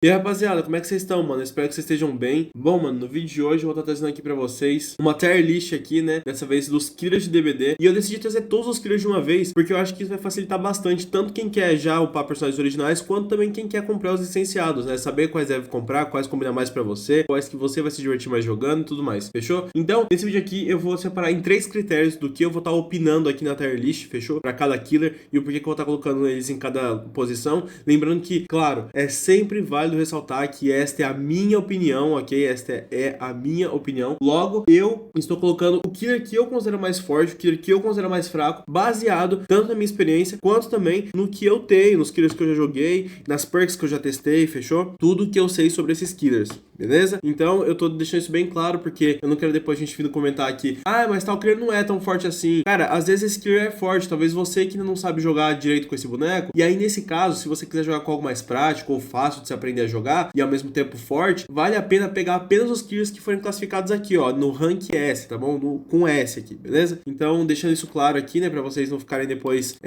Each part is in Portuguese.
E aí, rapaziada, como é que vocês estão, mano? Espero que vocês estejam bem. Bom, mano, no vídeo de hoje eu vou estar trazendo aqui pra vocês uma tier list aqui, né? Dessa vez dos killers de DBD. E eu decidi trazer todos os killers de uma vez, porque eu acho que isso vai facilitar bastante, tanto quem quer já upar personagens originais, quanto também quem quer comprar os licenciados, né? Saber quais deve comprar, quais combinar mais pra você, quais que você vai se divertir mais jogando e tudo mais, fechou? Então, nesse vídeo aqui eu vou separar em 3 critérios do que eu vou estar opinando aqui na tier list, fechou? Pra cada killer e o porquê que eu vou estar colocando eles em cada posição. Lembrando que, claro, é sempre válido ressaltar que esta é a minha opinião, ok? Esta é a minha opinião. Logo, eu estou colocando o killer que eu considero mais forte, o killer que eu considero mais fraco, baseado tanto na minha experiência, quanto também no que eu tenho, nos killers que eu já joguei, nas perks que eu já testei, fechou? Tudo que eu sei sobre esses killers, beleza? Então, eu tô deixando isso bem claro, porque eu não quero depois a gente vir comentar aqui, mas tal killer não é tão forte assim. Cara, às vezes esse killer é forte, talvez você que ainda não sabe jogar direito com esse boneco, e aí nesse caso, se você quiser jogar com algo mais prático ou fácil de se aprender a jogar, e ao mesmo tempo forte, vale a pena pegar apenas os killers que forem classificados aqui, ó, no rank S, tá bom? Com S aqui, beleza? Então, deixando isso claro aqui, né, pra vocês não ficarem depois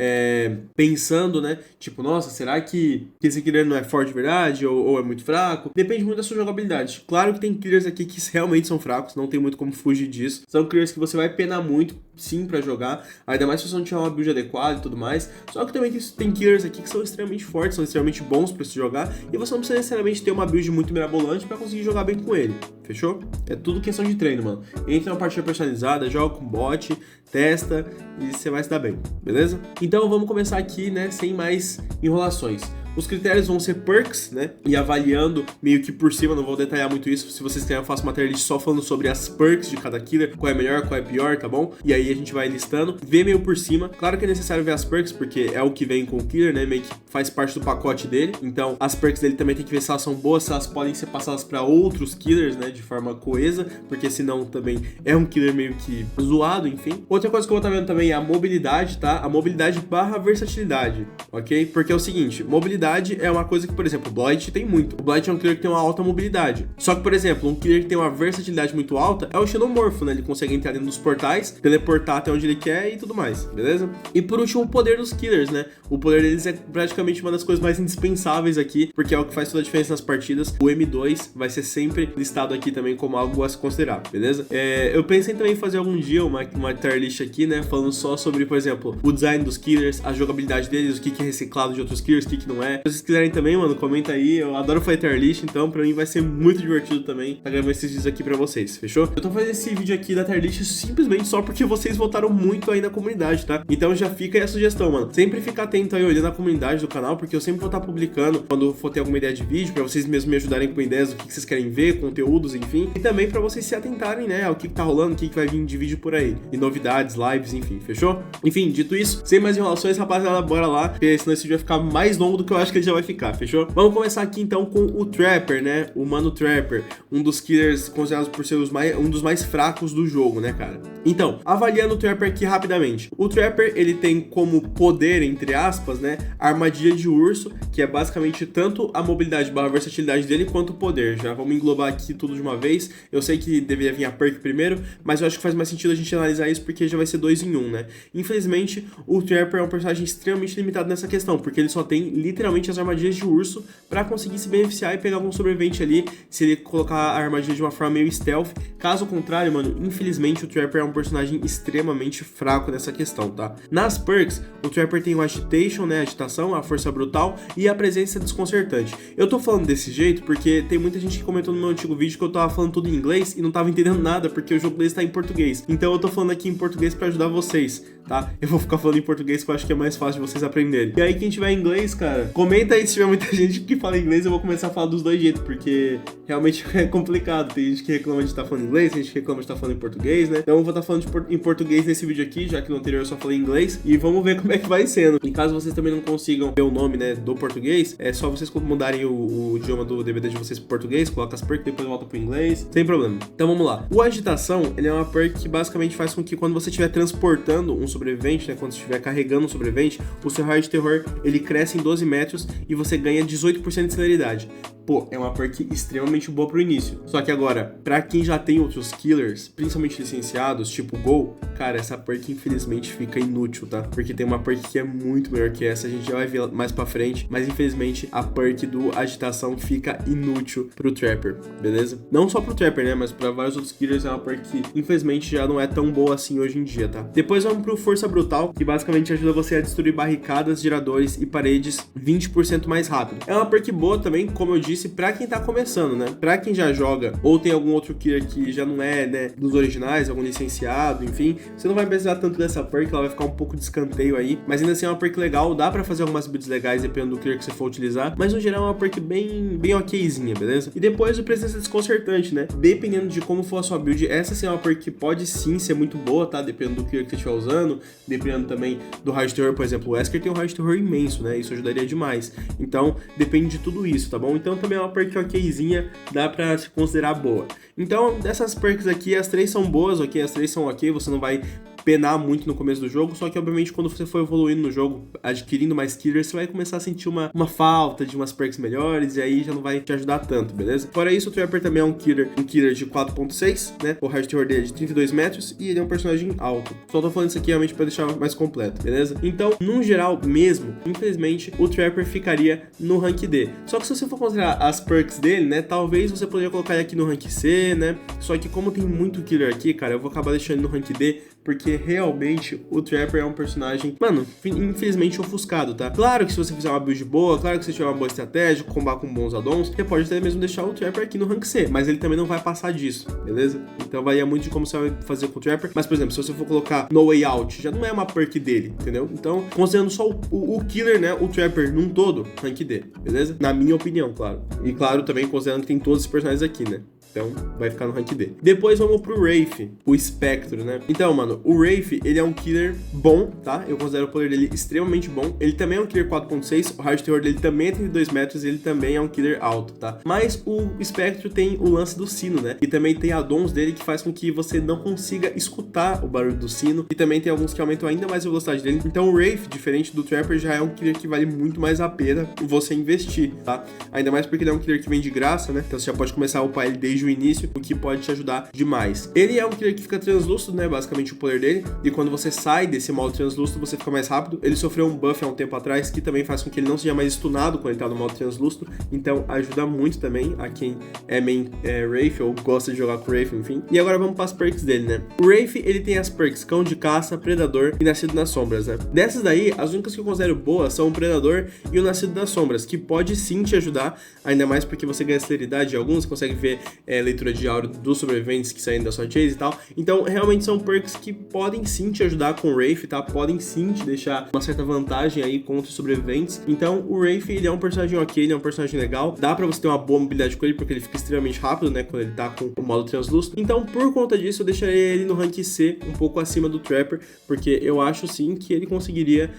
pensando, né, tipo, nossa, será que esse killer não é forte de verdade, ou é muito fraco? Depende muito da sua jogabilidade. Claro que tem killers aqui que realmente são fracos, não tem muito como fugir disso. São killers que você vai penar muito, sim, pra jogar, ainda mais se você não tiver uma build adequada e tudo mais. Só que também tem killers aqui que são extremamente fortes, são extremamente bons pra se jogar, e você não precisa necessariamente ter uma build muito mirabolante pra conseguir jogar bem com ele, fechou? É tudo questão de treino, mano. Entra numa partida personalizada, joga com bot, testa e você vai se dar bem, beleza? Então vamos começar aqui, né, sem mais enrolações. Os critérios vão ser perks, né? E avaliando meio que por cima, não vou detalhar muito isso. Se vocês querem, eu faço uma tier list só falando sobre as perks de cada killer, qual é melhor, qual é pior, tá bom? E aí a gente vai listando, vê meio por cima. Claro que é necessário ver as perks, porque é o que vem com o killer, né? Meio que faz parte do pacote dele. Então, as perks dele também tem que ver se elas são boas, se elas podem ser passadas para outros killers, né? De forma coesa, porque senão também é um killer meio que zoado, enfim. Outra coisa que eu vou estar vendo também é a mobilidade, tá? A mobilidade barra versatilidade, ok? Porque é o seguinte, mobilidade é uma coisa que, por exemplo, o Blight tem muito. O Blight é um killer que tem uma alta mobilidade. Só que, por exemplo, um killer que tem uma versatilidade muito alta é o Xenomorfo, né? Ele consegue entrar dentro dos portais, teleportar até onde ele quer e tudo mais, beleza? E por último, o poder dos killers, né? O poder deles é praticamente uma das coisas mais indispensáveis aqui, porque é o que faz toda a diferença nas partidas. O M2 vai ser sempre listado aqui também como algo a se considerar, beleza? Eu pensei também em fazer algum dia uma tier list aqui, né? Falando só sobre, por exemplo, o design dos killers, a jogabilidade deles, o que é reciclado de outros killers, o que não é. Se vocês quiserem também, mano, comenta aí. Eu adoro fazer tier list, então pra mim vai ser muito divertido também tá gravando esses vídeos aqui pra vocês, fechou? Eu tô fazendo esse vídeo aqui da tier list simplesmente só porque vocês votaram muito aí na comunidade, tá? Então já fica aí a sugestão, mano. Sempre fica atento aí olhando a comunidade do canal, porque eu sempre vou estar publicando quando for ter alguma ideia de vídeo, pra vocês mesmos me ajudarem com ideias do que vocês querem ver, conteúdos, enfim. E também pra vocês se atentarem, né, ao que tá rolando, o que vai vir de vídeo por aí. E novidades, lives, enfim, fechou? Enfim, dito isso, sem mais enrolações, rapaziada, bora lá, porque senão esse vídeo vai ficar mais longo do que eu acho que ele já vai ficar, fechou? Vamos começar aqui então com o Trapper, né? O Mano Trapper, um dos killers considerados por ser um dos mais fracos do jogo, né, cara? Então, avaliando o Trapper aqui rapidamente. O Trapper, ele tem como poder, entre aspas, né, a armadilha de urso, que é basicamente tanto a mobilidade barra versatilidade dele, quanto o poder. Já vamos englobar aqui tudo de uma vez. Eu sei que deveria vir a perk primeiro, mas eu acho que faz mais sentido a gente analisar isso, porque já vai ser 2 em 1, né? Infelizmente, o Trapper é um personagem extremamente limitado nessa questão, porque ele só tem literalmente as armadilhas de urso para conseguir se beneficiar e pegar algum sobrevivente ali, se ele colocar a armadilha de uma forma meio stealth. Caso contrário, mano, infelizmente o Trapper é um personagem extremamente fraco nessa questão, tá? Nas perks, o Trapper tem o Agitation, né, agitação, a força brutal e a presença desconcertante. Eu tô falando desse jeito porque tem muita gente que comentou no meu antigo vídeo que eu tava falando tudo em inglês e não tava entendendo nada, porque o jogo deles tá em português. Então eu tô falando aqui em português para ajudar vocês, tá? Eu vou ficar falando em português que eu acho que é mais fácil de vocês aprenderem. E aí quem tiver inglês, cara, comenta aí se tiver muita gente que fala inglês, eu vou começar a falar dos dois jeitos, porque realmente é complicado. Tem gente que reclama de estar falando inglês, tem gente que reclama de estar falando em português, né? Então eu vou estar falando em português nesse vídeo aqui, já que no anterior eu só falei inglês, e vamos ver como é que vai sendo. E caso vocês também não consigam ver o nome, né, do português, é só vocês mudarem o idioma do DVD de vocês pro português, coloca as perks, depois volta pro inglês, sem problema. Então vamos lá. O Agitação, ele é uma perk que basicamente faz com que quando você estiver transportando um sobrevivente, né, quando você estiver carregando um sobrevivente, o seu raio de terror, ele cresce em 12 metros e você ganha 18% de celeridade. pô, é uma perk extremamente boa pro início. Só que agora, pra quem já tem outros killers, principalmente licenciados, tipo Gol, cara, essa perk infelizmente fica inútil, tá? Porque tem uma perk que é muito melhor que essa, a gente já vai ver mais pra frente, mas infelizmente a perk do Agitação fica inútil pro Trapper, beleza? Não só pro Trapper, né, mas pra vários outros killers é uma perk que infelizmente já não é tão boa assim hoje em dia, tá? Depois vamos pro Força Brutal, que basicamente ajuda você a destruir barricadas, geradores e paredes 20% mais rápido. É uma perk boa também, como eu disse, pra quem tá começando, né? Pra quem já joga ou tem algum outro killer que já não é, né, dos originais, algum licenciado, enfim, você não vai precisar tanto dessa perk, ela vai ficar um pouco de escanteio aí, mas ainda assim é uma perk legal, dá pra fazer algumas builds legais dependendo do killer que você for utilizar, mas no geral é uma perk bem okzinha, beleza? E depois o Presença Desconcertante, né? Dependendo de como for a sua build, essa sim é uma perk que pode sim ser muito boa, tá? Dependendo do killer que você estiver usando, dependendo também do Raio de Terror, por exemplo, o Wesker tem um Raio de Terror imenso, né? Isso ajudaria demais. Então, depende de tudo isso, tá bom? Então também é uma perk okzinha, dá pra se considerar boa. Então, dessas perks aqui, as três são boas, ok? As três são ok, você não vai penar muito no começo do jogo, só que obviamente quando você for evoluindo no jogo, adquirindo mais killers, você vai começar a sentir uma falta de umas perks melhores, e aí já não vai te ajudar tanto, beleza? Fora isso, o Trapper também é um killer de 4.6, né? O Raio de Terror dele é de 32 metros, e ele é um personagem alto. Só tô falando isso aqui realmente pra deixar mais completo, beleza? Então, no geral mesmo, infelizmente, o Trapper ficaria no rank D. Só que se você for considerar as perks dele, né, talvez você poderia colocar ele aqui no rank C, né? Só que como tem muito killer aqui, cara, eu vou acabar deixando ele no rank D, porque realmente o Trapper é um personagem, mano, infelizmente ofuscado, tá? Claro que se você fizer uma build boa, claro que se você tiver uma boa estratégia, combar com bons addons, você pode até mesmo deixar o Trapper aqui no rank C, mas ele também não vai passar disso, beleza? Então varia muito de como você vai fazer com o Trapper, mas por exemplo, se você for colocar No Way Out, já não é uma perk dele, entendeu? Então, considerando só o killer, né, o Trapper num todo, rank D, beleza? Na minha opinião, claro. E claro, também considerando que tem todos esses personagens aqui, né? Então, vai ficar no rank D. Depois vamos pro Wraith, o Espectro, né? Então, mano, o Wraith, ele é um killer bom, tá? Eu considero o poder dele extremamente bom. Ele também é um killer 4.6, o Raio de Terror dele também é 32 metros e ele também é um killer alto, tá? Mas o Espectro tem o lance do sino, né? E também tem addons dele que faz com que você não consiga escutar o barulho do sino. E também tem alguns que aumentam ainda mais a velocidade dele. Então o Wraith, diferente do Trapper, já é um killer que vale muito mais a pena você investir, tá? Ainda mais porque ele é um killer que vem de graça, né? Então você já pode começar a upar ele desde o início, o que pode te ajudar demais. Ele é um killer que fica translúcido, né, basicamente o poder dele, e quando você sai desse modo translúcido, você fica mais rápido. Ele sofreu um buff há um tempo atrás, que também faz com que ele não seja mais stunado quando ele tá no modo translúcido, então ajuda muito também a quem é main Wraith, ou gosta de jogar com Wraith, enfim. E agora vamos para as perks dele, né. O Wraith, ele tem as perks Cão de Caça, Predador e Nascido nas Sombras, né. Dessas daí, as únicas que eu considero boas são o Predador e o Nascido das Sombras, que pode sim te ajudar, ainda mais porque você ganha celeridade em alguns, você consegue ver leitura de áudio dos sobreviventes que saem da sua chase e tal. Então, realmente são perks que podem sim te ajudar com o Wraith, tá? Podem sim te deixar uma certa vantagem aí contra os sobreviventes. Então, o Wraith, ele é um personagem ok, ele é um personagem legal. Dá pra você ter uma boa mobilidade com ele, porque ele fica extremamente rápido, né? Quando ele tá com o modo translúcido. Então, por conta disso, eu deixaria ele no rank C, um pouco acima do Trapper, porque eu acho sim que ele conseguiria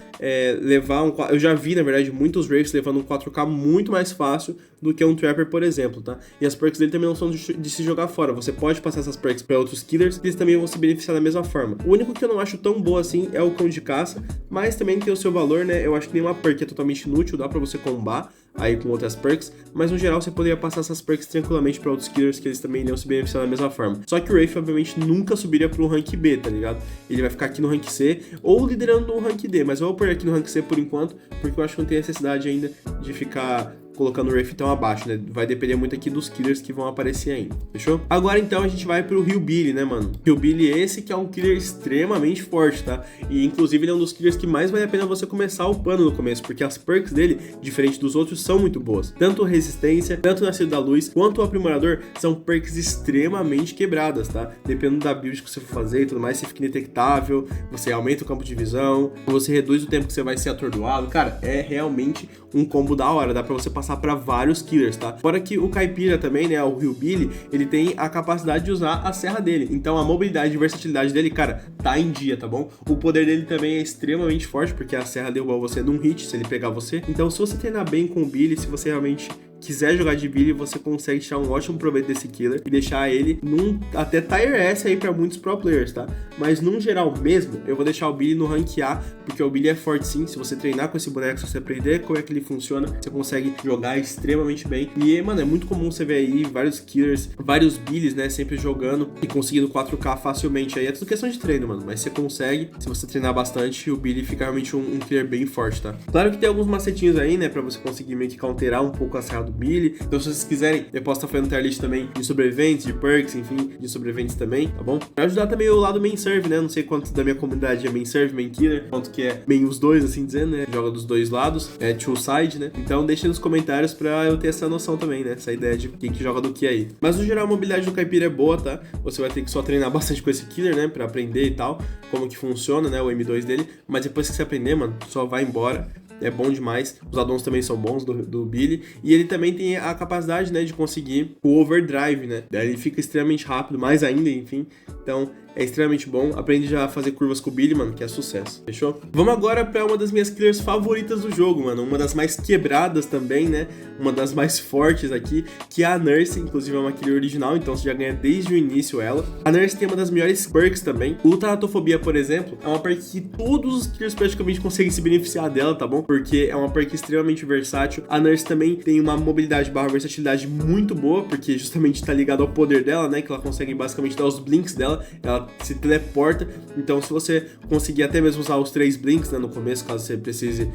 levar um... Eu já vi, na verdade, muitos Wraiths levando um 4K muito mais fácil do que um Trapper, por exemplo, tá? E as perks dele também não são de se jogar fora. Você pode passar essas perks para outros killers, que eles também vão se beneficiar da mesma forma. O único que eu não acho tão boa assim é o Cão de Caça, mas também tem o seu valor, né? Eu acho que nenhuma perk é totalmente inútil, dá pra você combar aí com outras perks, mas no geral você poderia passar essas perks tranquilamente para outros killers que eles também iriam se beneficiar da mesma forma. Só que o Wraith obviamente nunca subiria pro rank B, tá ligado? Ele vai ficar aqui no rank C ou liderando no rank D, mas eu vou pôr aqui no rank C por enquanto, porque eu acho que não tem necessidade ainda de ficar colocando o Wraith tão abaixo, né? Vai depender muito aqui dos killers que vão aparecer ainda, fechou? Agora então a gente vai pro Hillbilly, né, mano? Hillbilly esse que é um killer extremamente forte, tá? E inclusive ele é um dos killers que mais vale a pena você começar upando no começo, porque as perks dele, diferente dos outros, são muito boas. Tanto resistência, tanto Nascido da Luz, quanto o Aprimorador, são perks extremamente quebradas, tá? Dependendo da build que você for fazer e tudo mais, você fica indetectável, você aumenta o campo de visão, você reduz o tempo que você vai ser atordoado. Cara, é realmente um combo da hora, dá pra você passar para vários killers, tá? Fora que o Caipira também, né, o Hillbilly, ele tem a capacidade de usar a serra dele, então a mobilidade e versatilidade dele, cara, tá em dia, tá bom? O poder dele também é extremamente forte, porque a serra derruba você num hit, se ele pegar você. Então se você treinar bem com o Billy, se você realmente quiser jogar de Billy, você consegue tirar um ótimo proveito desse killer e deixar ele num até Tier S aí pra muitos pro players, tá? Mas num geral mesmo, eu vou deixar o Billy no rank A, porque o Billy é forte sim. Se você treinar com esse boneco, se você aprender como é que ele funciona, você consegue jogar extremamente bem. E, mano, é muito comum você ver aí vários killers, vários Billys, né, sempre jogando e conseguindo 4K facilmente. Aí é tudo questão de treino, mano, mas você consegue, se você treinar bastante, o Billy fica realmente um killer bem forte, tá? Claro que tem alguns macetinhos aí, né, pra você conseguir meio que counterar um pouco a serra do Billy. Então, se vocês quiserem, eu posso estar fazendo tier list também de sobreviventes, de perks, enfim, de sobreviventes também, tá bom? Pra ajudar também o lado main serve, né? Não sei quanto da minha comunidade é main serve, main killer, quanto que é main os dois, assim dizendo, né? Joga dos dois lados, é two side, né? Então deixem nos comentários pra eu ter essa noção também, né? Essa ideia de quem que joga do que aí. Mas no geral a mobilidade do caipira é boa, tá? Você vai ter que só treinar bastante com esse killer, né? Pra aprender e tal, como que funciona, né? O M2 dele. Mas depois que você aprender, mano, só vai embora. É bom demais, os addons também são bons do Billy, e ele também tem a capacidade, né, de conseguir o overdrive, né, daí ele fica extremamente rápido, mais ainda, enfim, então é extremamente bom. Aprende já a fazer curvas com o Billy, mano, que é sucesso, fechou? Vamos agora pra uma das minhas killers favoritas do jogo, mano, uma das mais quebradas também, né, uma das mais fortes aqui, que é a Nurse, inclusive é uma killer original, então você já ganha desde o início ela. A Nurse tem uma das melhores perks também, o Tanatofobia, por exemplo, é uma perk que todos os killers praticamente conseguem se beneficiar dela, tá bom? Porque é uma perk extremamente versátil. A Nurse também tem uma mobilidade barra versatilidade muito boa, porque justamente tá ligado ao poder dela, né, que ela consegue basicamente dar os blinks dela, ela se teleporta, então se você conseguir até mesmo usar os 3 blinks, né, no começo, caso você precise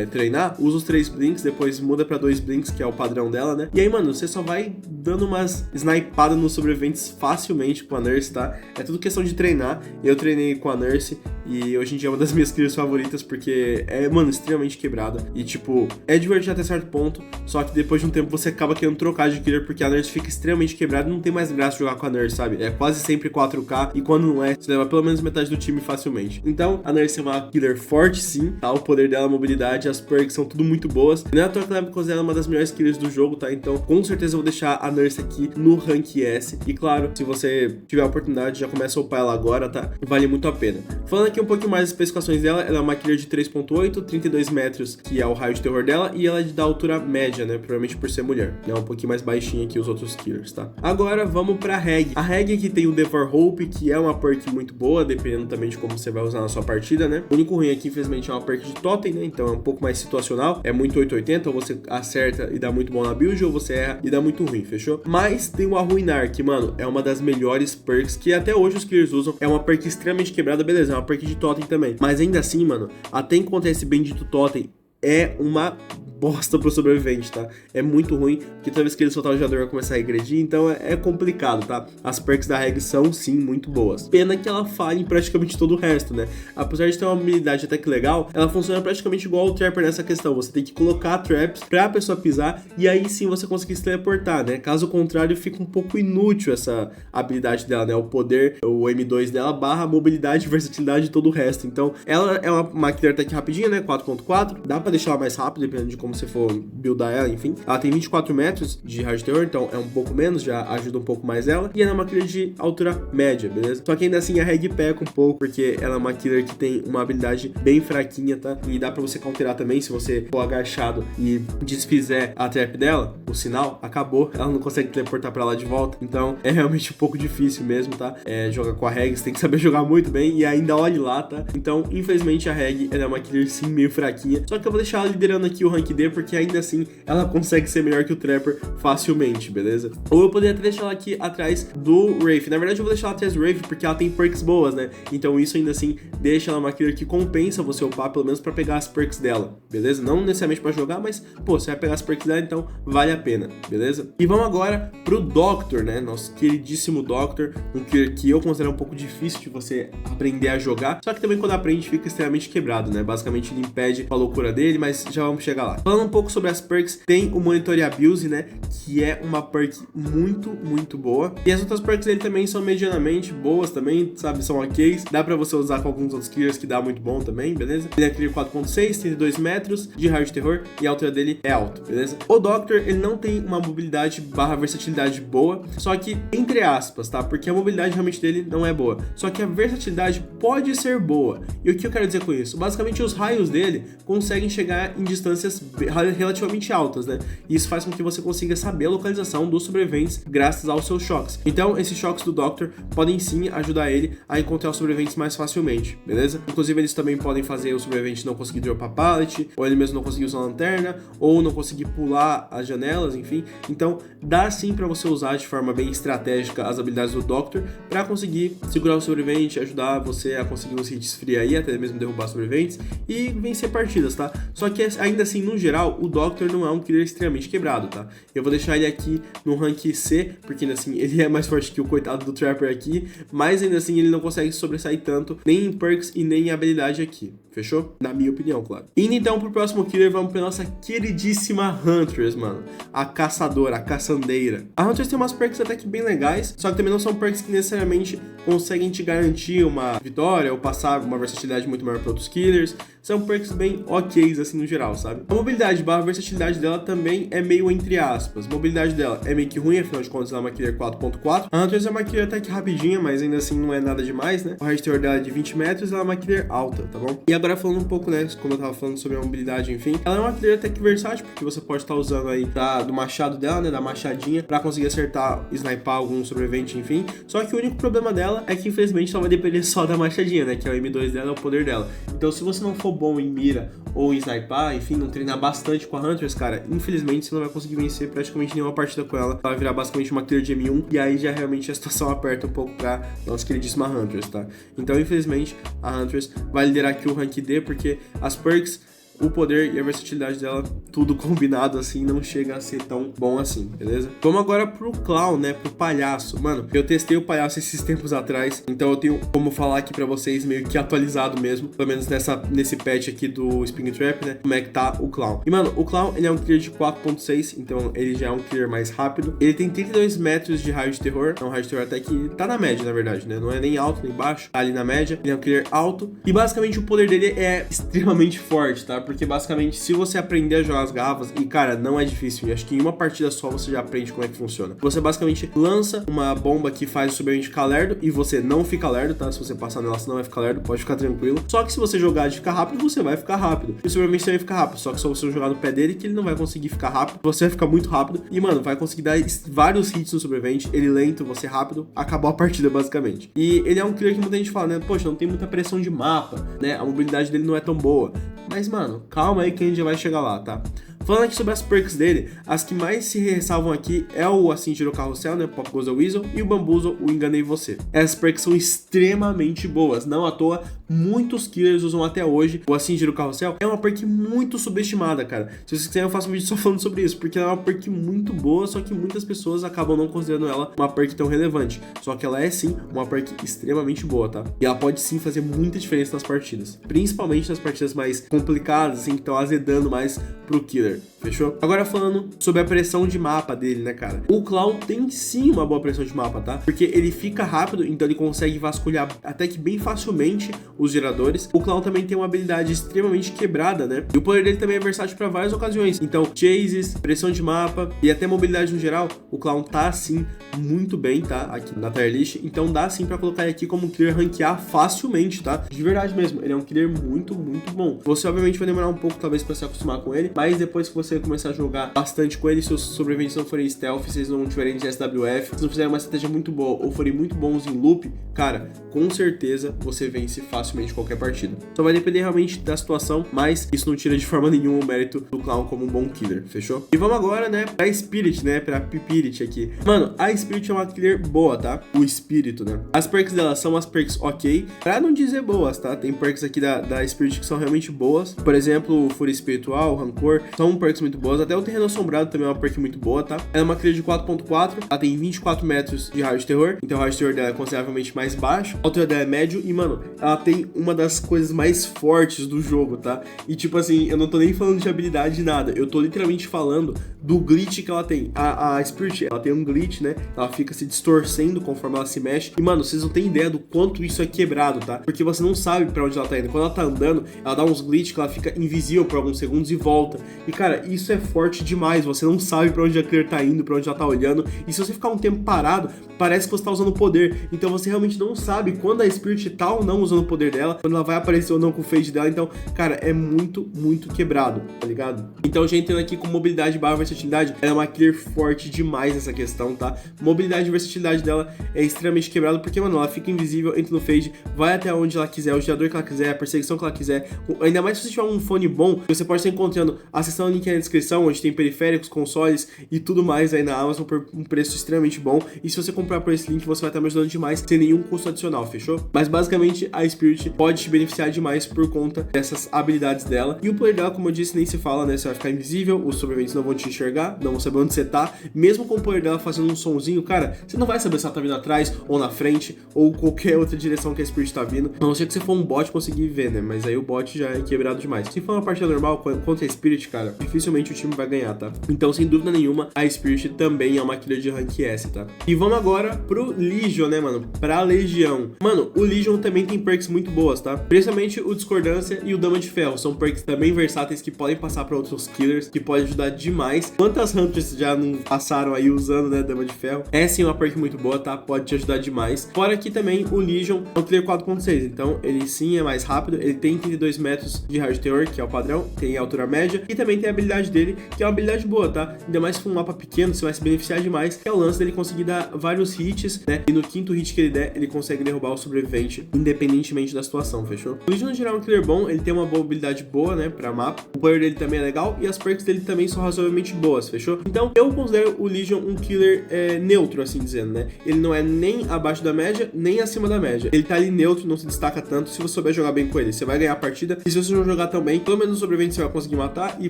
treinar, usa os 3 blinks, depois muda pra 2 blinks, que é o padrão dela, né, e aí, mano, você só vai dando umas snipadas nos sobreviventes facilmente com a Nurse, tá, é tudo questão de treinar. Eu treinei com a Nurse e hoje em dia é uma das minhas killers favoritas, porque é, mano, extremamente quebrada e, tipo, é divertido até certo ponto, só que depois de um tempo você acaba querendo trocar de killer, porque a Nurse fica extremamente quebrada e não tem mais graça jogar com a Nurse, sabe, é quase sempre 4K, e quando não é, você leva pelo menos metade do time facilmente. Então, a Nurse é uma killer forte sim, tá? O poder dela, a mobilidade, as perks são tudo muito boas. Não é à toa que ela é considerada uma das melhores killers do jogo, tá? Então, com certeza eu vou deixar a Nurse aqui no rank S. E claro, se você tiver a oportunidade, já começa a upar ela agora, tá? Vale muito a pena. Falando aqui um pouquinho mais das especificações dela, ela é uma killer de 3.8, 32 metros, que é o raio de terror dela, e ela é da altura média, né? Provavelmente por ser mulher. É um pouquinho mais baixinha que os outros killers, tá? Agora, vamos pra Reg. A Reg aqui tem o Devour Hope, que é uma perk muito boa, dependendo também de como você vai usar na sua partida, né? O único ruim aqui, infelizmente, é uma perk de totem, né? Então é um pouco mais situacional, é muito 880, ou você acerta e dá muito bom na build, ou você erra e dá muito ruim, fechou? Mas tem o Arruinar, que, mano, é uma das melhores perks que até hoje os killers usam. É uma perk extremamente quebrada, beleza, é uma perk de totem também. Mas ainda assim, mano, até encontrar esse bendito totem é uma bosta pro sobrevivente, tá? É muito ruim, porque toda vez que ele soltar o jogador vai começar a regredir, então é complicado, tá? As perks da Reg são, sim, muito boas. Pena que ela falha em praticamente todo o resto, né? Apesar de ter uma habilidade até que legal, ela funciona praticamente igual ao Trapper nessa questão. Você tem que colocar traps pra pessoa pisar, e aí sim você conseguir se teleportar, né? Caso contrário, fica um pouco inútil essa habilidade dela, né? O poder, o M2 dela, barra mobilidade, versatilidade e todo o resto. Então, ela é uma killer até que rapidinha, né? 4.4, dá pra deixar ela mais rápido, dependendo de como você for buildar ela, enfim. Ela tem 24 metros de raio de terror, então é um pouco menos, já ajuda um pouco mais ela. E ela é uma killer de altura média, beleza? Só que ainda assim a Reg peca um pouco, porque ela é uma killer que tem uma habilidade bem fraquinha, tá? E dá pra você counterar também, se você for agachado e desfizer a trap dela, o sinal, acabou. Ela não consegue teleportar pra lá de volta. Então é realmente um pouco difícil mesmo, tá? Jogar com a Reg, você tem que saber jogar muito bem e ainda olhe lá, tá? Então, infelizmente, a Reg, ela é uma killer sim meio fraquinha. Só que eu vou deixar ela liderando aqui o rank D, porque ainda assim ela consegue ser melhor que o Trapper facilmente, beleza? Ou eu poderia até deixar ela aqui atrás do Wraith. Na verdade eu vou deixar ela atrás do Wraith porque ela tem perks boas, né? Então isso ainda assim deixa ela uma killer que compensa você upar, pelo menos pra pegar as perks dela, beleza? Não necessariamente pra jogar, mas pô, você vai pegar as perks dela, então vale a pena, beleza? E vamos agora pro Doctor, né? Nosso queridíssimo Doctor, um killer que eu considero um pouco difícil de você aprender a jogar, só que também quando aprende fica extremamente quebrado, né? Basicamente ele impede a loucura dele, mas já vamos chegar lá. Falando um pouco sobre as perks, tem o Monetary Abuse, né, que é uma perk muito boa, e as outras perks dele também são medianamente boas também, sabe, são ok, dá pra você usar com alguns outros killers que dá muito bom também, beleza? Ele é killer 4.6, 32 metros de raio de terror, e a altura dele é alto, beleza? O Doctor, ele não tem uma mobilidade barra versatilidade boa, só que, entre aspas, tá, porque a mobilidade realmente dele não é boa, só que a versatilidade pode ser boa, e o que eu quero dizer com isso? Basicamente, os raios dele conseguem chegar em distâncias relativamente altas, né? E isso faz com que você consiga saber a localização dos sobreviventes graças aos seus choques. Então, esses choques do Doctor podem sim ajudar ele a encontrar os sobreviventes mais facilmente, beleza? Inclusive, eles também podem fazer o sobrevivente não conseguir dropar pallet, ou ele mesmo não conseguir usar a lanterna, ou não conseguir pular as janelas, enfim. Então, dá sim pra você usar de forma bem estratégica as habilidades do Doctor pra conseguir segurar o sobrevivente, ajudar você a conseguir uns hits free aí, até mesmo derrubar sobreviventes e vencer partidas, tá? Só que ainda assim, no geral, o Doctor não é um killer extremamente quebrado, tá? Eu vou deixar ele aqui no rank C, porque ainda assim, ele é mais forte que o coitado do Trapper aqui, mas ainda assim ele não consegue sobressair tanto, nem em perks e nem em habilidade aqui. Fechou? Na minha opinião, claro. Indo então pro próximo killer, vamos pra nossa queridíssima Huntress, mano. A caçadora, a caçandeira. A Huntress tem umas perks até que bem legais, só que também não são perks que necessariamente conseguem te garantir uma vitória ou passar uma versatilidade muito maior para outros killers. São perks bem ok, assim, no geral, sabe? A mobilidade barra versatilidade dela também é meio entre aspas. A mobilidade dela é meio que ruim, afinal de contas ela é uma killer 4.4. A Huntress é uma killer até que rapidinha, mas ainda assim não é nada demais, né? O range teor dela é de 20 metros, ela é uma killer alta, tá bom? E agora falando um pouco, né, como eu tava falando sobre a mobilidade, enfim, ela é uma killer até que versátil, porque você pode estar usando aí do machado dela, né, da machadinha, pra conseguir acertar, sniper algum sobrevivente, enfim. Só que o único problema dela é que, infelizmente, ela vai depender só da machadinha, né, que é o M2 dela, é o poder dela. Então, se você não for bom em mira ou em sniper, enfim, não treinar bastante com a Huntress, cara, infelizmente você não vai conseguir vencer praticamente nenhuma partida com ela. Ela vai virar basicamente uma killer de M1, e aí já realmente a situação aperta um pouco pra nossa queridíssima Huntress, tá? Então, infelizmente, a Huntress vai liderar aqui o rank D, porque as perks, o poder e a versatilidade dela, tudo combinado assim, não chega a ser tão bom assim, beleza? Vamos agora pro Clown, né? Pro palhaço. Mano, eu testei o palhaço esses tempos atrás, então eu tenho como falar aqui pra vocês meio que atualizado mesmo, pelo menos nesse patch aqui do Springtrap, né? Como é que tá o Clown. E, mano, o Clown, ele é um killer de 4.6, então ele já é um killer mais rápido. Ele tem 32 metros de raio de terror, é um raio de terror até que tá na média, na verdade, né? Não é nem alto nem baixo, tá ali na média. Ele é um killer alto e basicamente o poder dele é extremamente forte, tá? Porque basicamente, se você aprender a jogar as garrafas, e cara, não é difícil, e acho que em uma partida só você já aprende como é que funciona. Você basicamente lança uma bomba que faz o sobrevivente ficar lerdo, e você não fica lerdo, tá? Se você passar nela, você não vai ficar lerdo, pode ficar tranquilo. Só que se você jogar de ficar rápido, você vai ficar rápido. E o sobrevivente também fica rápido, só que só você jogar no pé dele que ele não vai conseguir ficar rápido, você vai ficar muito rápido, e mano, vai conseguir dar vários hits no sobrevivente, ele lento, você rápido, acabou a partida basicamente. E ele é um killer que muita gente fala, né? Poxa, não tem muita pressão de mapa, né? A mobilidade dele não é tão boa. Mas, mano, calma aí que a gente já vai chegar lá, tá? Falando aqui sobre as perks dele, as que mais se ressalvam aqui é o Assim Gira o Carrossel, né? Pop Goes a Weasel, e o Bamboozle, o Enganei Você. Essas perks são extremamente boas, não à toa, muitos killers usam até hoje. O Assim Gira o Carrossel é uma perk muito subestimada, cara. Se vocês quiserem, eu faço um vídeo só falando sobre isso, porque ela é uma perk muito boa, só que muitas pessoas acabam não considerando ela uma perk tão relevante. Só que ela é sim uma perk extremamente boa, tá? E ela pode sim fazer muita diferença nas partidas, principalmente nas partidas mais complicadas, assim, que estão azedando mais pro killer. Fechou? Agora falando sobre a pressão de mapa dele, né, cara? O Clown tem sim uma boa pressão de mapa, tá? Porque ele fica rápido, então ele consegue vasculhar até que bem facilmente os geradores. O Clown também tem uma habilidade extremamente quebrada, né? E o poder dele também é versátil para várias ocasiões. Então, chases, pressão de mapa e até mobilidade no geral, o Clown tá assim muito bem, tá? Aqui na tier list. Então dá sim pra colocar ele aqui como um killer ranquear facilmente, tá? De verdade mesmo, ele é um killer muito, muito bom. Você obviamente vai demorar um pouco talvez pra se acostumar com ele, mas depois que você começar a jogar bastante com ele, se os sobreviventes não forem stealth, vocês não tiverem de SWF, se não fizerem uma estratégia muito boa ou forem muito bons em loop, cara, com certeza você vence facilmente qualquer partida. Só vai depender realmente da situação, mas isso não tira de forma nenhuma o mérito do Clown como um bom killer, fechou? E vamos agora, né, pra Spirit, né, pra Pipirit aqui. Mano, a Spirit é uma killer boa, tá? O espírito, né? As perks dela são as perks ok, pra não dizer boas, tá? Tem perks aqui da Spirit que são realmente boas. Por exemplo, Fúria Espiritual, Rancor, são perks muito boas. Até o Terreno Assombrado também é uma perk muito boa, tá? Ela é uma killer de 4.4, ela tem 24 metros de raio de terror, então o raio de terror dela é consideravelmente mais baixo. A altura dela é médio e, mano, ela tem uma das coisas mais fortes do jogo, tá? E tipo assim, eu não tô nem falando de habilidade de nada, eu tô literalmente falando do glitch que ela tem. A Spirit, ela tem um glitch, né? Ela fica se distorcendo conforme ela se mexe. E, mano, vocês não têm ideia do quanto isso é quebrado, tá? Porque você não sabe pra onde ela tá indo. Quando ela tá andando, ela dá uns glitch que ela fica invisível por alguns segundos e volta. E, cara, isso é forte demais. Você não sabe pra onde a killer tá indo, pra onde ela tá olhando. E se você ficar um tempo parado, parece que você tá usando o poder. Então você realmente não sabe quando a Spirit tá ou não usando o poder poder dela, quando ela vai aparecer ou não com o fade dela. Então, cara, é muito quebrado, tá ligado? Então, já entrando aqui com mobilidade barra versatilidade, ela é uma clear forte demais nessa questão, tá? Mobilidade e versatilidade dela é extremamente quebrada, porque, mano, ela fica invisível, entra no fade, vai até onde ela quiser, o girador que ela quiser, a perseguição que ela quiser. Ainda mais se você tiver um fone bom, você pode estar encontrando, acessando o link aí na descrição, onde tem periféricos, consoles e tudo mais aí na Amazon por um preço extremamente bom. E se você comprar por esse link, você vai estar me ajudando demais, sem nenhum custo adicional, fechou? Mas basicamente a Spirit pode te beneficiar demais por conta dessas habilidades dela. E o poder dela, como eu disse, nem se fala, né? Você vai ficar invisível, os sobreviventes não vão te enxergar, não vão saber onde você tá. Mesmo com o poder dela fazendo um sonzinho, cara, você não vai saber se ela tá vindo atrás ou na frente ou qualquer outra direção que a Spirit tá vindo. A não ser que você for um bot conseguir ver, né? Mas aí o bot já é quebrado demais. Se for uma partida normal contra a Spirit, cara, dificilmente o time vai ganhar, tá? Então, sem dúvida nenhuma, a Spirit também é uma killer de rank S, tá? E vamos agora pro Legion, né, mano? Pra Legião. Mano, o Legion também tem perks muito boas, tá? Principalmente o Discordância e o Dama de Ferro. São perks também versáteis que podem passar pra outros killers, que podem ajudar demais. Quantas Hunters já não passaram aí usando, né, Dama de Ferro? É sim uma perk muito boa, tá? Pode te ajudar demais. Fora que também o Legion é um killer 4.6, então ele sim é mais rápido, ele tem 32 metros de raio de teor, que é o padrão, tem a altura média, e também tem a habilidade dele, que é uma habilidade boa, tá? Ainda mais se for um mapa pequeno, você vai se beneficiar demais, que é o lance dele conseguir dar vários hits, né? E no quinto hit que ele der, ele consegue derrubar o sobrevivente, independentemente da situação, fechou? O Legion, no geral, é um killer bom, ele tem uma boa habilidade boa, né, pra mapa, o poder dele também é legal, e as perks dele também são razoavelmente boas, fechou? Então, eu considero o Legion um killer neutro, assim dizendo, né? Ele não é nem abaixo da média, nem acima da média. Ele tá ali neutro, não se destaca tanto. Se você souber jogar bem com ele, você vai ganhar a partida. E se você não jogar tão bem, pelo menos no sobrevivente você vai conseguir matar. E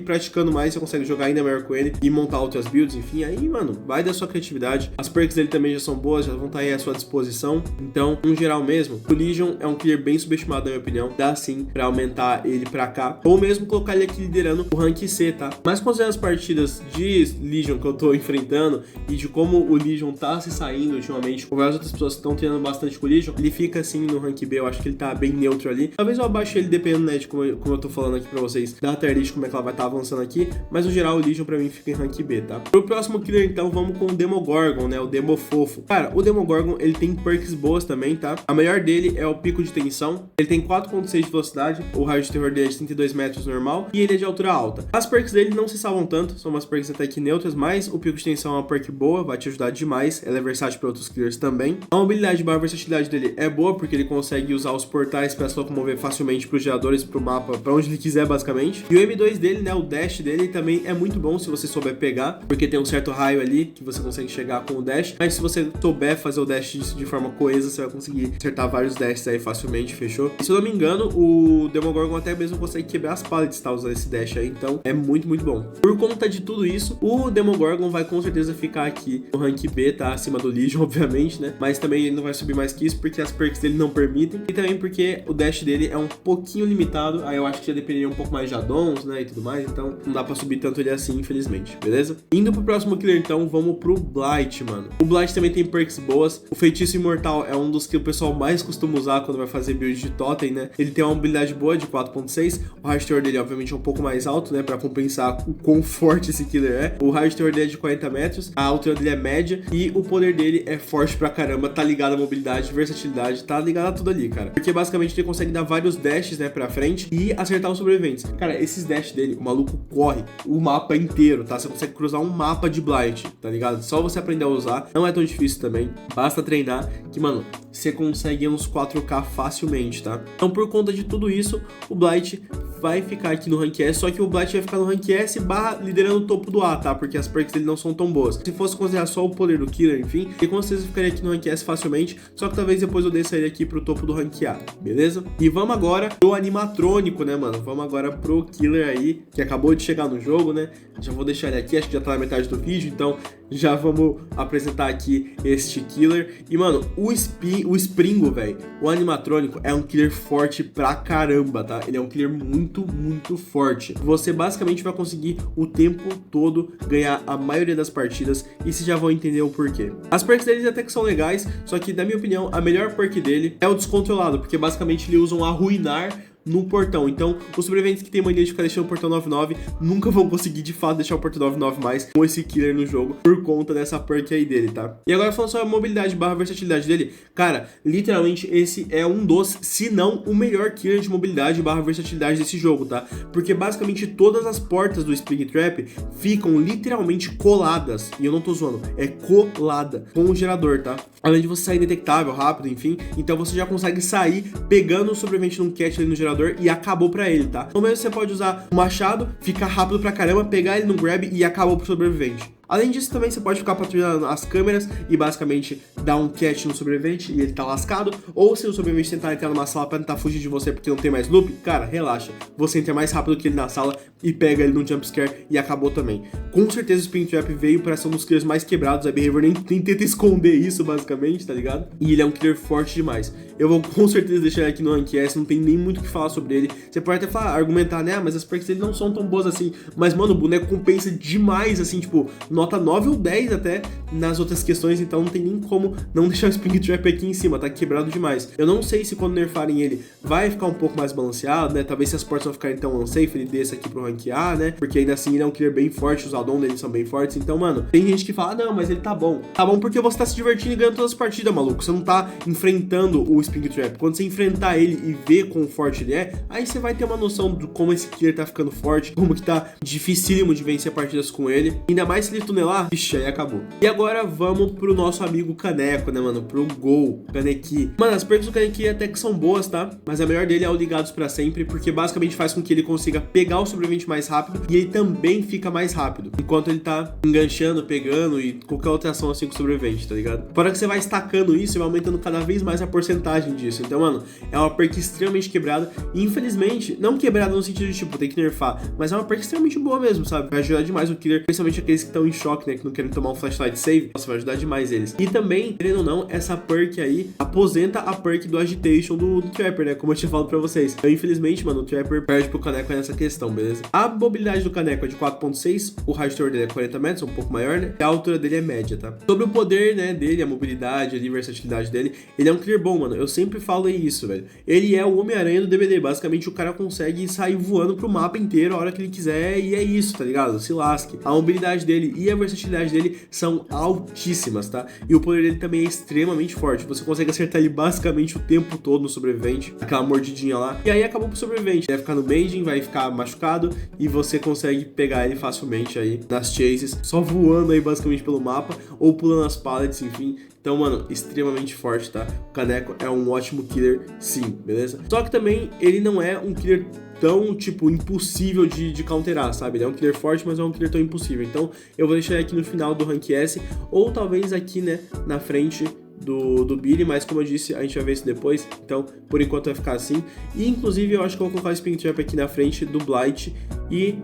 praticando mais, você consegue jogar ainda melhor com ele e montar outras builds, enfim. Aí, mano, vai da sua criatividade. As perks dele também já são boas, já vão estar aí à sua disposição. Então, no geral mesmo, o Legion é um clear bem subestimado, na minha opinião. Dá sim pra aumentar ele pra cá. Ou mesmo colocar ele aqui liderando o rank C, tá? Mas considerando as partidas de Legion que eu tô enfrentando e de como o Legion tá se saindo ultimamente, com várias outras pessoas que estão treinando bastante com o Legion, ele fica assim no rank B. Eu acho que ele tá bem neutro ali. Talvez eu abaixe ele dependendo, né, de como eu tô falando aqui pra vocês, da tier list, como é que ela vai estar avançando aqui. Mas no geral, o Legion pra mim fica em rank B, tá? Pro próximo killer, então, vamos com o Demogorgon, né? O Demofofo. Cara, o Demogorgon, ele tem perks boas também, tá? A melhor dele é o pico de tensão. Ele tem 4.6 de velocidade, o raio de terror dele é de 32 metros normal e ele é de altura alta. As perks dele não se salvam tanto, são umas perks até que neutras, mas o pico de tensão é uma perk boa, vai te ajudar demais. Ela é versátil para outros killers também. A mobilidade barra versatilidade dele é boa, porque ele consegue usar os portais para se locomover facilmente pros geradores, pro mapa, pra onde ele quiser, basicamente. E o M2 dele, né, o dash dele também é muito bom se você souber pegar, porque tem um certo raio ali que você consegue chegar com o dash, mas se você souber fazer o dash de forma coesa, você vai conseguir acertar vários dashes aí facilmente, fechou? E se eu não me engano, o Demogorgon até mesmo consegue quebrar as pallets, tá, usando esse dash aí, então é muito bom. Por conta de tudo isso, o Demogorgon vai com certeza ficar aqui no rank B, tá, acima do Legion, obviamente, né, mas também ele não vai subir mais que isso, porque as perks dele não permitem, e também porque o dash dele é um pouquinho limitado, aí eu acho que já dependeria um pouco mais de addons, né, e tudo mais, então não dá pra subir tanto ele assim, infelizmente, beleza? Indo pro próximo killer, então, vamos pro Blight, mano. O Blight também tem perks boas, o Feitiço Imortal é um dos que o pessoal mais costuma usar quando vai fazer build de totem, né, ele tem uma mobilidade boa de 4.6, o raio de terror dele, obviamente, é um pouco mais alto, né, pra compensar o quão forte esse killer é. O raio de terror dele é de 40 metros, a altura dele é média e o poder dele é forte pra caramba, tá ligado à mobilidade, versatilidade, tá ligado a tudo ali, cara. Porque basicamente ele consegue dar vários dashes, né, pra frente e acertar os sobreviventes. Cara, esses dashes dele, o maluco corre o mapa inteiro, tá? Você consegue cruzar um mapa de Blight, tá ligado? Só você aprender a usar, não é tão difícil também, basta treinar que, mano, você consegue uns 4K facilmente, tá? Então, por conta de tudo isso, o Blight vai ficar aqui no rank S, só que o Blight vai ficar no rank S barra liderando o topo do A, tá? Porque as perks dele não são tão boas. Se fosse considerar só o poder do killer, enfim, ele com certeza ficaria aqui no rank S facilmente, só que talvez depois eu desça ele aqui pro topo do rank A, beleza? E vamos agora pro animatrônico, né, mano? Vamos agora pro killer aí, que acabou de chegar no jogo, né? Já vou deixar ele aqui, acho que já tá na metade do vídeo, então já vamos apresentar aqui este killer. E, mano, o Springo, velho, o animatrônico é um killer forte pra caramba, tá? Ele é um killer muito forte. Você basicamente vai conseguir o tempo todo ganhar a maioria das partidas e vocês já vão entender o porquê. As perks deles até que são legais, só que, na minha opinião, a melhor perk dele é o descontrolado, porque basicamente ele usa um arruinar no portão. Então, os sobreviventes que tem mania de ficar deixando o portão 99 nunca vão conseguir de fato deixar o portão 99 mais com esse killer no jogo por conta dessa perk aí dele, tá? E agora falando sobre a mobilidade barra versatilidade dele, cara, literalmente esse é um dos, se não o melhor killer de mobilidade barra versatilidade desse jogo, tá? Porque basicamente todas as portas do Springtrap ficam literalmente coladas, e eu não tô zoando, é colada com o gerador, tá? Além de você sair indetectável, rápido, enfim, então você já consegue sair pegando o sobrevivente num catch ali no gerador e acabou pra ele, tá? Ou mesmo você pode usar o machado, ficar rápido pra caramba, pegar ele no grab e acabou pro sobrevivente. Além disso, também você pode ficar patrulhando as câmeras e basicamente dar um catch no sobrevivente e ele tá lascado. Ou se o sobrevivente tentar entrar numa sala pra tentar fugir de você porque não tem mais loop, cara, relaxa. Você entra mais rápido que ele na sala e pega ele no jumpscare e acabou também. Com certeza o Springtrap veio pra ser um dos killers mais quebrados. A Behavior nem tenta esconder isso, basicamente, tá ligado? E ele é um killer forte demais. Eu vou com certeza deixar ele aqui no Rank S, não tem nem muito o que falar sobre ele. Você pode até falar, argumentar, né? Mas as perks dele não são tão boas assim. Mas, mano, o boneco compensa demais, assim, tipo, nota 9 ou 10 até nas outras questões, então não tem nem como não deixar o Springtrap aqui em cima, tá quebrado demais. Eu não sei se quando nerfarem ele vai ficar um pouco mais balanceado, né? Talvez se as portas não ficarem tão unsafe, ele desça aqui pro Rank A, né? Porque ainda assim ele é um killer bem forte, os addons dele são bem fortes, então, mano, tem gente que fala, não, mas ele tá bom. Tá bom porque você tá se divertindo e ganhando todas as partidas, maluco. Você não tá enfrentando o Springtrap. Quando você enfrentar ele e ver quão forte ele é, aí você vai ter uma noção de como esse killer tá ficando forte, como que tá dificílimo de vencer partidas com ele. Ainda mais se ele tunelar, ixi, aí acabou. E agora vamos pro nosso amigo Caneco, né, mano? Pro Gol, Kaneki. Mano, as perks do Kaneki até que são boas, tá? Mas a melhor dele é o Ligados pra Sempre, porque basicamente faz com que ele consiga pegar o sobrevivente mais rápido e ele também fica mais rápido, enquanto ele tá enganchando, pegando e qualquer outra ação assim com o sobrevivente, tá ligado? Para que você vai estacando isso, você vai aumentando cada vez mais a porcentagem disso. Então, mano, é uma perk extremamente quebrada e infelizmente, não quebrada no sentido de, tipo, tem que nerfar, mas é uma perk extremamente boa mesmo, sabe? Vai ajudar demais o killer, principalmente aqueles que estão em choque, né, que não querem tomar um flashlight save. Nossa, vai ajudar demais eles. E também, querendo ou não, essa perk aí aposenta a perk do Agitation do Trapper, né, como eu tinha falado pra vocês. Então, infelizmente, mano, o Trapper perde pro Caneco nessa questão, beleza? A mobilidade do Caneco é de 4.6, o Raio Terror dele é 40 metros, um pouco maior, né? E a altura dele é média, tá? Sobre o poder, né, dele, a mobilidade, a versatilidade dele, ele é um clear bom, mano. Eu sempre falo isso, velho. Ele é o Homem-Aranha do DBD. Basicamente, o cara consegue sair voando pro mapa inteiro a hora que ele quiser e é isso, tá ligado? Se lasque. A mobilidade dele e a versatilidade dele são altíssimas, tá? E o poder dele também é extremamente forte. Você consegue acertar ele basicamente o tempo todo no sobrevivente. Aquela mordidinha lá. E aí acabou pro sobrevivente. Vai ficar no Maiden, vai ficar machucado e você consegue pegar ele facilmente aí nas chases, só voando aí basicamente pelo mapa ou pulando as pallets, enfim. Então, mano, extremamente forte, tá? O Caneco é um ótimo killer, sim, beleza? Só que também ele não é um killer tão, tipo, impossível de counterar, sabe? Ele é um killer forte, mas é um killer tão impossível. Então, eu vou deixar ele aqui no final do Rank S, ou talvez aqui, né, na frente do Billy, mas como eu disse, a gente vai ver isso depois, então por enquanto vai ficar assim. E inclusive eu acho que eu vou colocar o Springtrap aqui na frente do Blight e...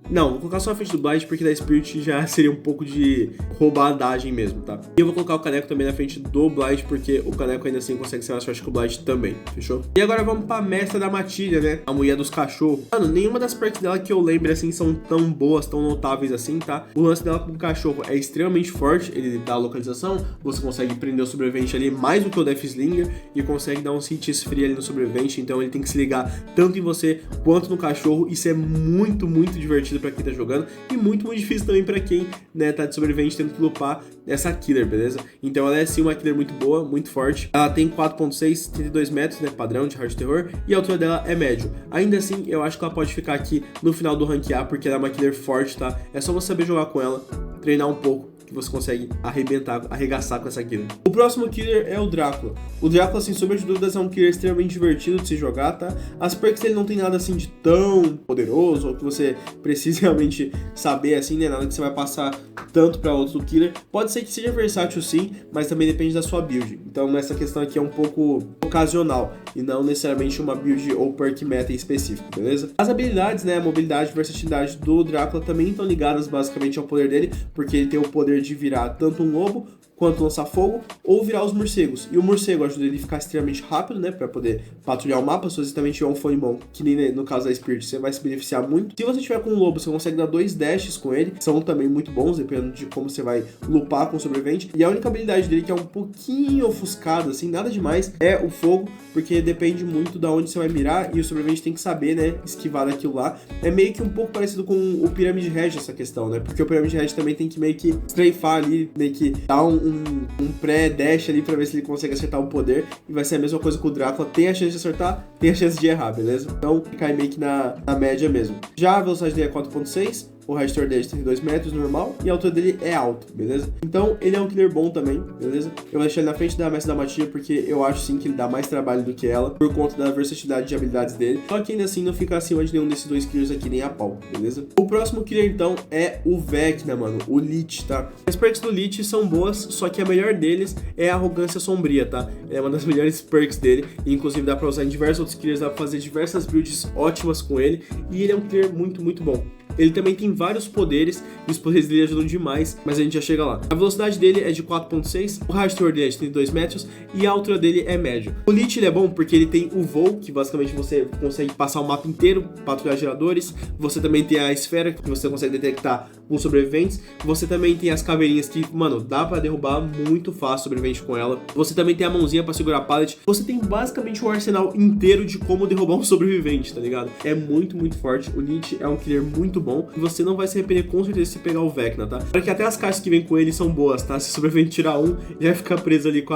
Não, vou colocar só na frente do Blight porque da Spirit já seria um pouco de roubadagem mesmo, tá? E eu vou colocar o Caneco também na frente do Blight porque o Caneco ainda assim consegue ser mais forte que o Blight também, fechou? E agora vamos pra Mestra da Matilha, né? A mulher dos cachorros. Mano, nenhuma das perks dela que eu lembre assim são tão boas, tão notáveis assim, tá? O lance dela com o cachorro é extremamente forte, ele dá a localização, você consegue prender o sobrevivente ali mais do que o Death Slinger e consegue dar uns hits free ali no sobrevivente, então ele tem que se ligar tanto em você quanto no cachorro. Isso é muito, muito divertido pra quem tá jogando e muito, muito difícil também pra quem, né, tá de sobrevivente tendo que lupar essa killer, beleza? Então ela é sim uma killer muito boa, muito forte. Ela tem 4.6, 32 metros, né, padrão de Hard Terror, e a altura dela é médio. Ainda assim, eu acho que ela pode ficar aqui no final do Rank A, porque ela é uma killer forte, tá? É só você saber jogar com ela, treinar um pouco, que você consegue arregaçar com essa killer. O próximo killer é o Drácula. O Drácula, sem sombra de dúvidas, é um killer extremamente divertido de se jogar, tá? As perks dele não tem nada assim de tão poderoso, ou que você precisa realmente saber, assim, né? Nada que você vai passar tanto para outro killer. Pode ser que seja versátil sim, mas também depende da sua build. Então essa questão aqui é um pouco ocasional e não necessariamente uma build ou perk meta em específico, beleza? As habilidades, né, a mobilidade e versatilidade do Drácula também estão ligadas basicamente ao poder dele, porque ele tem o poder de virar tanto um lobo quanto lançar fogo ou virar os morcegos. E o morcego ajuda ele a ficar extremamente rápido, né, pra poder patrulhar o mapa. Se você também tiver um fone bom, que nem no caso da Spirit, você vai se beneficiar muito. Se você tiver com um lobo, você consegue dar 2 dashes com ele, são também muito bons, dependendo de como você vai lupar com o sobrevivente. E a única habilidade dele que é um pouquinho ofuscada, assim, nada demais, é o fogo, porque depende muito da onde você vai mirar e o sobrevivente tem que saber, né, esquivar daquilo lá. É meio que um pouco parecido com o Pyramid Head essa questão, né, porque o Pyramid Head também tem que meio que strafar ali, meio que dar um pré-dash ali pra ver se ele consegue acertar o poder, e vai ser a mesma coisa com o Drácula, tem a chance de acertar, tem a chance de errar, beleza? Então cai meio que na média mesmo. Já a velocidade dele é 4.6, o rastreador dele é de 32 metros, normal, e a altura dele é alta, beleza? Então, ele é um killer bom também, beleza? Eu vou deixar ele na frente da Mestre da Matia, porque eu acho sim que ele dá mais trabalho do que ela, por conta da versatilidade de habilidades dele. Só que ainda assim não fica acima de nenhum desses 2 killers aqui, nem a pau, beleza? O próximo killer, então, é o Vecna, mano, o Lich, tá? As perks do Lich são boas, só que a melhor deles é a Arrogância Sombria, tá? É uma das melhores perks dele, e inclusive dá pra usar em diversos outros killers, dá pra fazer diversas builds ótimas com ele, e ele é um killer muito, muito bom. Ele também tem vários poderes, e os poderes dele ajudam demais, mas a gente já chega lá. A velocidade dele é de 4.6, o rastreador dele é de 32 metros, e a altura dele é média. O Lich ele é bom porque ele tem o voo, que basicamente você consegue passar o mapa inteiro, patrulhar geradores. Você também tem a esfera, que você consegue detectar os sobreviventes. Você também tem as caveirinhas que, mano, dá pra derrubar muito fácil sobrevivente com ela. Você também tem a mãozinha pra segurar a pallet. Você tem basicamente um arsenal inteiro de como derrubar um sobrevivente, tá ligado? É muito, muito forte. O Lich é um killer muito bom, e você não vai se arrepender com certeza se pegar o Vecna, tá? Porque até as caixas que vem com ele são boas, tá? Se o sobrevivente tirar um, ele vai ficar preso ali com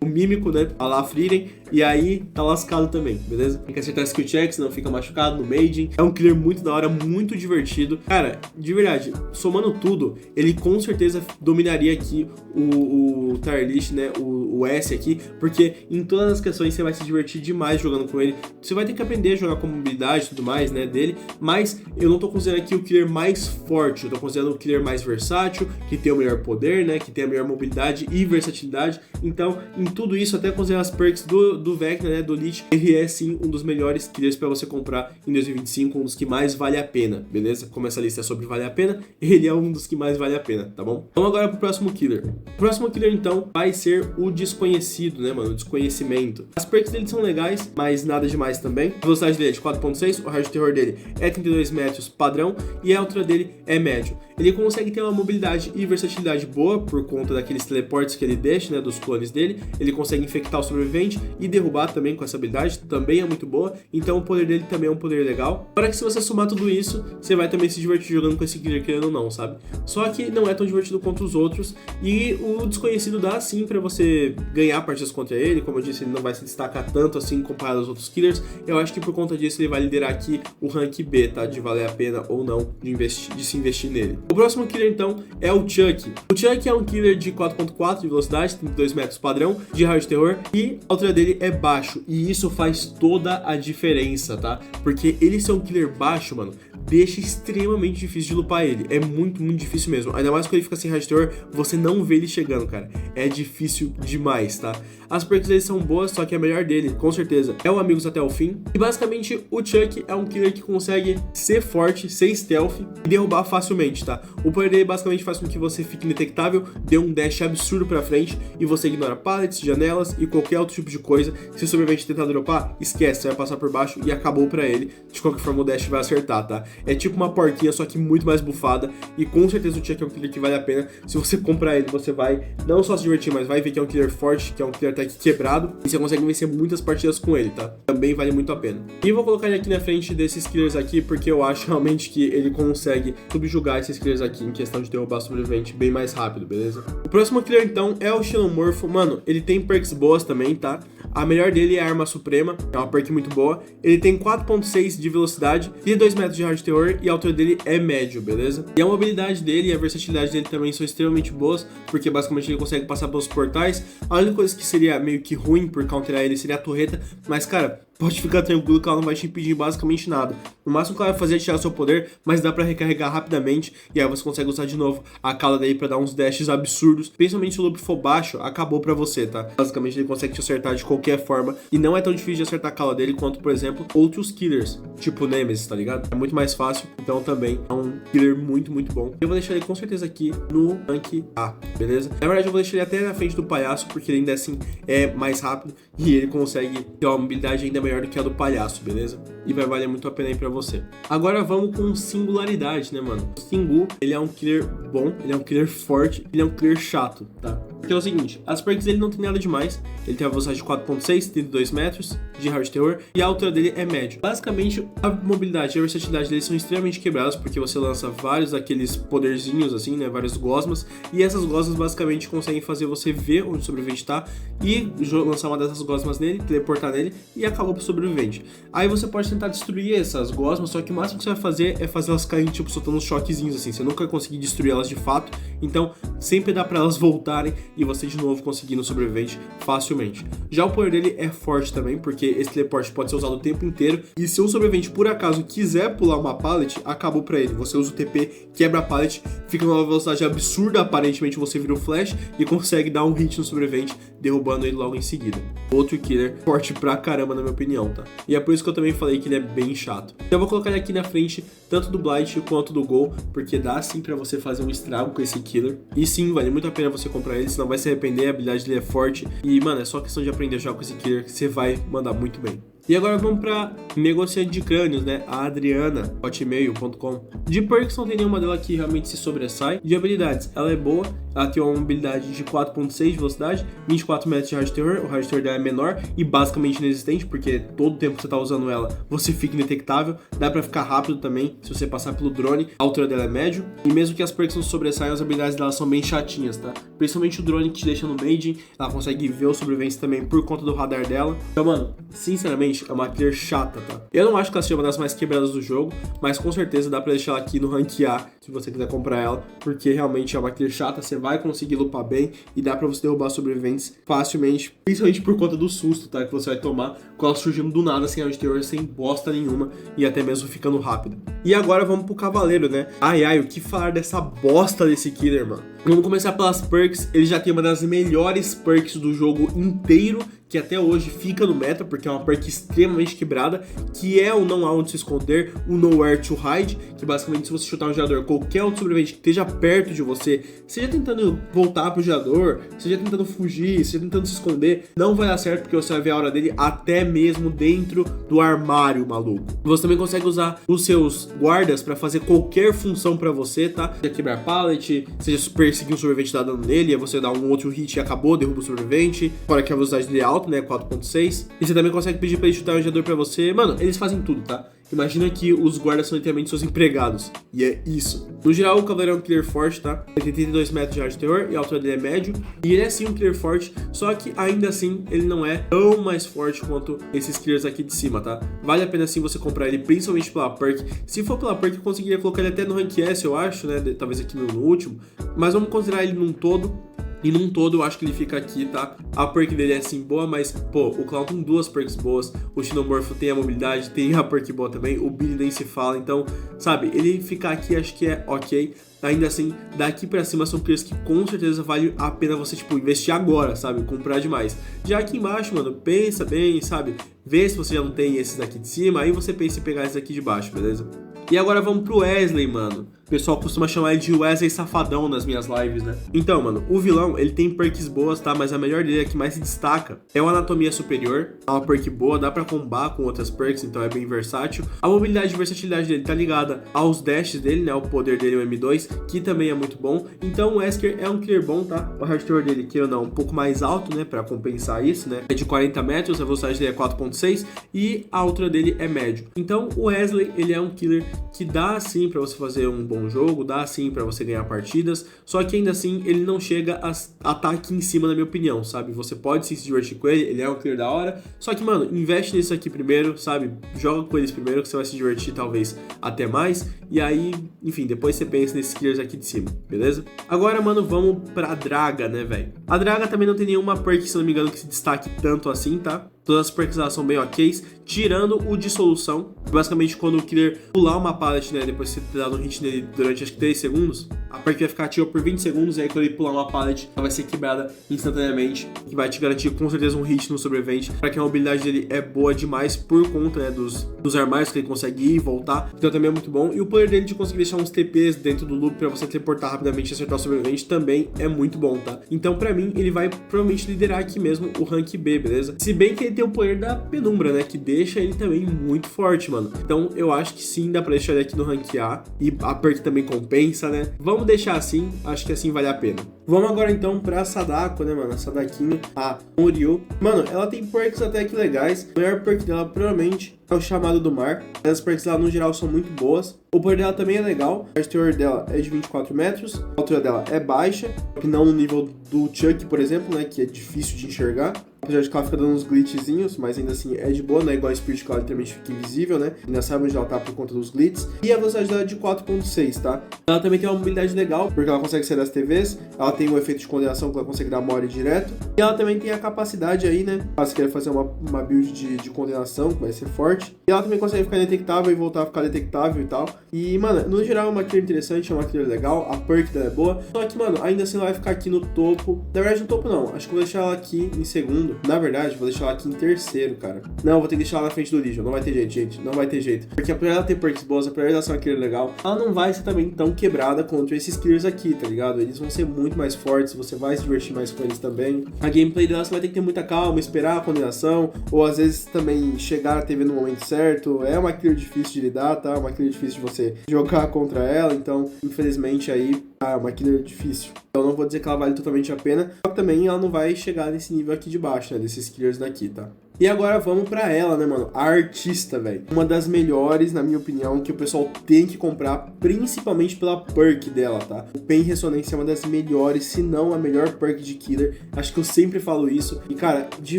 o mímico, né? A lá Frieren, e aí tá lascado também, beleza? Tem que acertar skill check, senão fica machucado no Maiden. É um killer muito da hora, muito divertido. Cara, de verdade, somando tudo, ele com certeza dominaria aqui o Tirelist, né? O S aqui, porque em todas as questões você vai se divertir demais jogando com ele. Você vai ter que aprender a jogar com mobilidade e tudo mais, né? Dele, mas eu não tô considerando aqui o killer mais forte, eu tô considerando o killer mais versátil, que tem o melhor poder, né? Que tem a melhor mobilidade e versatilidade. Então, em tudo isso, até considerando as perks do Vecna, né, do Lich, ele é sim um dos melhores killers pra você comprar em 2025, um dos que mais vale a pena, beleza? Como essa lista é sobre vale a pena, ele é um dos que mais vale a pena, tá bom? Vamos agora pro próximo killer. O próximo killer, então, vai ser o Desconhecido, né, mano? O Desconhecimento. As perks dele são legais, mas nada demais também. A velocidade dele é de 4.6, o raio de terror dele é 32 metros padrão, e a altura dele é médio. Ele consegue ter uma mobilidade e versatilidade boa, por conta daqueles teleportes que ele deixa, né, dos clones dele. Ele consegue infectar o sobrevivente e derrubar também com essa habilidade, também é muito boa. Então o poder dele também é um poder legal. Para que se você somar tudo isso, você vai também se divertir jogando com esse killer, querendo ou não, sabe? Só que não é tão divertido quanto os outros, e o Desconhecido dá sim pra você ganhar partidas contra ele. Como eu disse, ele não vai se destacar tanto assim comparado aos outros killers. Eu acho que por conta disso ele vai liderar aqui o rank B, tá? De valer a pena ou não de se investir nele. O próximo killer então é o Chuck. O Chuck é um killer de 4.4 de velocidade, 32 metros padrão, de raio de terror, e a altura dele é baixo, e isso faz toda a diferença, tá? Porque ele ser um killer baixo, mano, deixa extremamente difícil de lupar ele. É muito, muito difícil mesmo. Ainda mais quando ele fica sem raio de terror, você não vê ele chegando, cara. É difícil demais, tá? As perks dele são boas, só que a melhor dele, com certeza, é o Amigos até o Fim. E basicamente, o Chuck é um killer que consegue ser forte, ser stealth e derrubar facilmente, tá? O poder dele basicamente faz com que você fique indetectável, dê um dash absurdo pra frente e você ignora pallets, janelas e qualquer outro tipo de coisa. Se o sobrevivente tentar dropar, esquece, você vai passar por baixo e acabou pra ele. De qualquer forma, o dash vai acertar, tá? É tipo uma porquinha, só que muito mais bufada, e com certeza o Chuck é um killer que vale a pena. Se você comprar ele, você vai não só se divertir, mas vai ver que é um killer forte, que é um killer até que quebrado, e você consegue vencer muitas partidas com ele, tá? Também vale muito a pena. E vou colocar ele aqui na frente desses killers aqui, porque eu acho realmente que ele consegue subjugar esses killers aqui em questão de derrubar sobrevivente bem mais rápido, beleza? O próximo killer então é o Xenomorfo. Mano, ele tem perks boas também, tá? A melhor dele é a Arma Suprema, é uma perk muito boa. Ele tem 4.6 de velocidade, 32 metros de raio de terror, e a altura dele é médio, beleza? E a mobilidade dele e a versatilidade dele também são extremamente boas, porque basicamente ele consegue passar pelos portais. A única coisa que seria meio que ruim por counterar ele seria a torreta, mas cara, pode ficar tranquilo que ela não vai te impedir basicamente nada. No máximo que ela vai fazer é tirar seu poder, mas dá pra recarregar rapidamente, e aí você consegue usar de novo a Kala dele pra dar uns dashes absurdos, principalmente se o loop for baixo, acabou pra você, tá? Basicamente ele consegue te acertar de qualquer forma, e não é tão difícil de acertar a Kala dele quanto, por exemplo, outros killers, tipo Nemesis, tá ligado? É muito mais fácil, então também é um killer muito, muito bom. Eu vou deixar ele com certeza aqui no rank A, beleza? Na verdade eu vou deixar ele até na frente do palhaço, porque ele ainda assim é mais rápido, e ele consegue ter uma mobilidade ainda melhor do que a do palhaço, beleza? E vai valer muito a pena aí pra você. Agora vamos com singularidade, né, mano? O Singu, ele é um killer bom, ele é um killer forte, ele é um killer chato, tá? Porque é o seguinte, as perks dele não tem nada demais, ele tem a velocidade de 4.6, 32 metros de hard terror, e a altura dele é médio. Basicamente, a mobilidade e a versatilidade dele são extremamente quebradas, porque você lança vários daqueles poderzinhos, assim, né, vários gosmas, e essas gosmas basicamente conseguem fazer você ver onde o sobrevivente tá, e lançar uma dessas gosmas nele, teleportar nele, e acabou pro sobrevivente. Aí você pode tentar destruir essas gosmas, só que o máximo que você vai fazer é fazer elas caírem, tipo, soltando uns choquezinhos, assim, você nunca vai conseguir destruir elas de fato, então sempre dá pra elas voltarem, e você de novo conseguir no sobrevivente facilmente. Já o poder dele é forte também, porque esse teleporte pode ser usado o tempo inteiro, e se um sobrevivente por acaso quiser pular uma pallet, acabou pra ele. Você usa o TP, quebra a pallet, fica numa velocidade absurda, aparentemente você vira o flash e consegue dar um hit no sobrevivente, derrubando ele logo em seguida. Outro killer forte pra caramba na minha opinião, tá? E é por isso que eu também falei que ele é bem chato. Então eu vou colocar ele aqui na frente, tanto do Blight quanto do Gol, porque dá sim pra você fazer um estrago com esse killer. E sim, vale muito a pena você comprar ele, senão vai se arrepender, a habilidade dele é forte. E, mano, é só questão de aprender a jogar com esse killer que você vai mandar muito bem. E agora vamos pra negociante de crânios, né? A Adriana, hotmail.com. De perks não tem nenhuma dela que realmente se sobressai. De habilidades, ela é boa. Ela tem uma mobilidade de 4.6 de velocidade, 24 metros de hard terror. O hard terror dela é menor e basicamente inexistente, porque todo tempo que você tá usando ela, você fica indetectável. Dá pra ficar rápido também, se você passar pelo drone. A altura dela é médio. E mesmo que as perks não sobressaiam, as habilidades dela são bem chatinhas, tá? Principalmente o drone que te deixa no Maiden. Ela consegue ver o sobrevivente também por conta do radar dela. Então, mano, sinceramente, é uma killer chata, tá? Eu não acho que ela seja uma das mais quebradas do jogo, mas com certeza dá pra deixar ela aqui no rank A, se você quiser comprar ela, porque realmente é uma killer chata, você vai conseguir lupar bem e dá pra você derrubar sobreviventes facilmente, principalmente por conta do susto, tá? Que você vai tomar com ela surgindo do nada, sem hard terror, sem bosta nenhuma e até mesmo ficando rápido. E agora vamos pro cavaleiro, né? Ai, o que falar dessa bosta desse killer, mano? Vamos começar pelas perks. Ele já tem uma das melhores perks do jogo inteiro, que até hoje fica no meta, porque é uma perk extremamente quebrada, que é o não há onde se esconder, o nowhere to hide, que basicamente se você chutar um gerador, qualquer outro sobrevivente que esteja perto de você, seja tentando voltar pro gerador, seja tentando fugir, seja tentando se esconder, não vai dar certo, porque você vai ver a aura dele até mesmo dentro do armário, maluco. Você também consegue usar os seus guardas pra fazer qualquer função pra você, tá? Seja quebrar pallet, seja perseguir um sobrevivente dar dano nele, aí você dá um outro hit e acabou, derruba o sobrevivente, fora que a velocidade dele é alta, né, 4.6, e você também consegue pedir pra ele chutar um gerador pra você. Mano, eles fazem tudo, tá? Imagina que os guardas são literalmente seus empregados. E é isso. No geral, o cavaleiro é um killer forte, tá? Ele tem 32 metros de hard terror e a altura dele é médio. E ele é sim um killer forte, só que ainda assim ele não é tão mais forte quanto esses killers aqui de cima, tá? Vale a pena sim você comprar ele, principalmente pela perk. Se for pela perk, eu conseguiria colocar ele até no rank S, eu acho, né? Talvez aqui no último. Mas vamos considerar ele num todo. E num todo eu acho que ele fica aqui, tá? A perk dele é assim boa, mas, pô, o Clown tem duas perks boas. O Xenomorpho tem a mobilidade, tem a perk boa também. O Billy nem se fala, então, sabe? Ele ficar aqui acho que é ok. Ainda assim, daqui pra cima são players que com certeza vale a pena você, tipo, investir agora, sabe? Comprar demais. Já aqui embaixo, mano, pensa bem, sabe? Vê se você já não tem esses aqui de cima, aí você pensa em pegar esses aqui de baixo, beleza? E agora vamos pro Wesley, mano. O pessoal costuma chamar ele de Wesley Safadão nas minhas lives, né? Então, mano, o vilão, ele tem perks boas, tá? Mas a melhor dele, a que mais se destaca, é o Anatomia Superior. É uma perk boa, dá pra combar com outras perks, então é bem versátil. A mobilidade e versatilidade dele tá ligada aos dashes dele, né? O poder dele, o M2, que também é muito bom. Então o Wesker é um killer bom, tá? O hard terror dele, que ou não, um pouco mais alto, né? Pra compensar isso, né? É de 40 metros, a velocidade dele é 4.6 e a altura dele é médio. Então o Wesley, ele é um killer que dá sim pra você fazer um bom jogo, dá sim pra você ganhar partidas, só que ainda assim ele não chega a estar aqui em cima, na minha opinião, sabe? Você pode sim se divertir com ele, ele é um killer da hora, só que, mano, investe nisso aqui primeiro, sabe? Joga com eles primeiro que você vai se divertir talvez até mais, e aí, enfim, depois você pensa nesses killers aqui de cima, beleza? Agora, mano, vamos pra Draga, né, velho? A Draga também não tem nenhuma perk, se não me engano, que se destaque tanto assim, tá? Todas as perks lá são bem ok, tirando o dissolução. Basicamente, quando o killer pular uma pallet, né, depois de você ter dado um hit nele durante acho que 3 segundos, a perk vai ficar ativa por 20 segundos, e aí quando ele pular uma pallet, ela vai ser quebrada instantaneamente, que vai te garantir com certeza um hit no sobrevivente, para que a mobilidade dele é boa demais por conta, né, dos armários que ele consegue ir e voltar, então também é muito bom. E o poder dele de conseguir deixar uns TPs dentro do loop para você teleportar rapidamente e acertar o sobrevivente também é muito bom, tá? Então pra mim, ele vai provavelmente liderar aqui mesmo o rank B, beleza? Se bem que ele tem o poder da penumbra, né, que deixa ele também muito forte, mano. Então eu acho que sim, dá pra deixar ele aqui no rank A, e a perk também compensa, né? Vamos deixar assim, acho que assim vale a pena. Vamos agora então pra Sadako, né, mano? A Sadakinha, a Moryu. Mano, ela tem perks até que legais. A maior perk dela provavelmente é o Chamado do Mar. As perks lá no geral são muito boas. O poder dela também é legal. A exterior dela é de 24 metros. A altura dela é baixa, que não no nível do Chuck, por exemplo, né, que é difícil de enxergar. Apesar de que ela fica dando uns glitchzinhos, mas ainda assim é de boa, não é igual a Spirit, que ela literalmente fica invisível, né? Ainda sabe onde ela tá por conta dos glitches. E a velocidade dela é de 4.6, tá? Ela também tem uma mobilidade legal, porque ela consegue sair das TVs. Ela tem um efeito de condenação que ela consegue dar mole direto. E ela também tem a capacidade aí, né? Caso queira fazer uma build de condenação, que vai ser forte. E ela também consegue ficar indetectável e voltar a ficar detectável e tal. E, mano, no geral é uma killer interessante, é uma killer legal. A perk dela é boa. Só que, mano, ainda assim ela vai ficar aqui no topo. Na verdade, no topo não. Acho que vou deixar ela aqui em segundo. Na verdade, vou deixar ela aqui em terceiro, cara. Não, vou ter que deixar ela na frente do Legion. Não vai ter jeito, gente. Não vai ter jeito. Porque apesar dela ter perks boas, apesar dela ser uma killer legal, ela não vai ser também tão quebrada contra esses killers aqui, tá ligado? Eles vão ser muito mais fortes, você vai se divertir mais com eles também. A gameplay dela você vai ter que ter muita calma, esperar a condenação, ou às vezes também chegar a TV no momento certo. É uma killer difícil de lidar, tá? Uma killer difícil de você jogar contra ela, então, infelizmente aí, é uma killer difícil. Então não vou dizer que ela vale totalmente a pena, só que também ela não vai chegar nesse nível aqui de baixo, né? Desses killers daqui, tá? E agora vamos pra ela, né, mano? A Artista, velho. Uma das melhores, na minha opinião, que o pessoal tem que comprar, principalmente pela perk dela, tá? O Pain Ressonância é uma das melhores, se não a melhor perk de killer. Acho que eu sempre falo isso. E, cara, de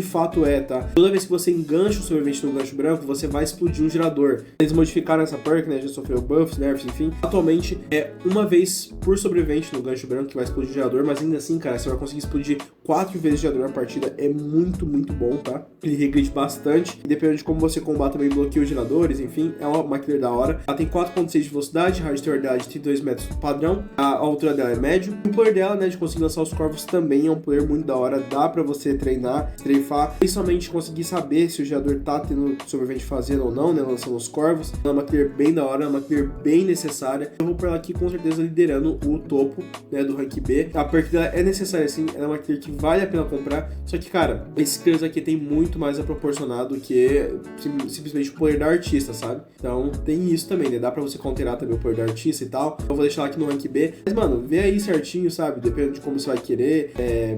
fato é, tá? Toda vez que você engancha o sobrevivente no gancho branco, você vai explodir um gerador. Eles modificaram essa perk, né? Já sofreu buffs, nerfs, enfim. Atualmente é uma vez por sobrevivente no gancho branco que vai explodir o gerador, mas ainda assim, cara, você vai conseguir explodir 4 vezes o gerador na partida. É muito, muito bom, tá? Ele regride bastante, e dependendo de como você combate também bloqueia os geradores, enfim, é uma killer da hora. Ela tem 4.6 de velocidade, raio de exterioridade 32 metros padrão, a altura dela é médio, e o poder dela, né, de conseguir lançar os corvos também é um poder muito da hora, dá pra você treinar, strafar, principalmente conseguir saber se o gerador tá tendo sobrevivente fazendo ou não, né, lançando os corvos. Ela é uma killer bem da hora, é uma killer bem necessária. Eu vou por ela aqui com certeza liderando o topo, né, do rank B. A perk dela é necessária sim, ela é uma killer que vale a pena comprar, só que, cara, esses killers aqui tem muito mais a proporcionar do que simplesmente o poder da artista, sabe? Então tem isso também, né? Dá pra você counterar também o poder da artista e tal. Eu vou deixar ela aqui no rank B. Mas, mano, vê aí certinho, sabe? Dependendo de como você vai querer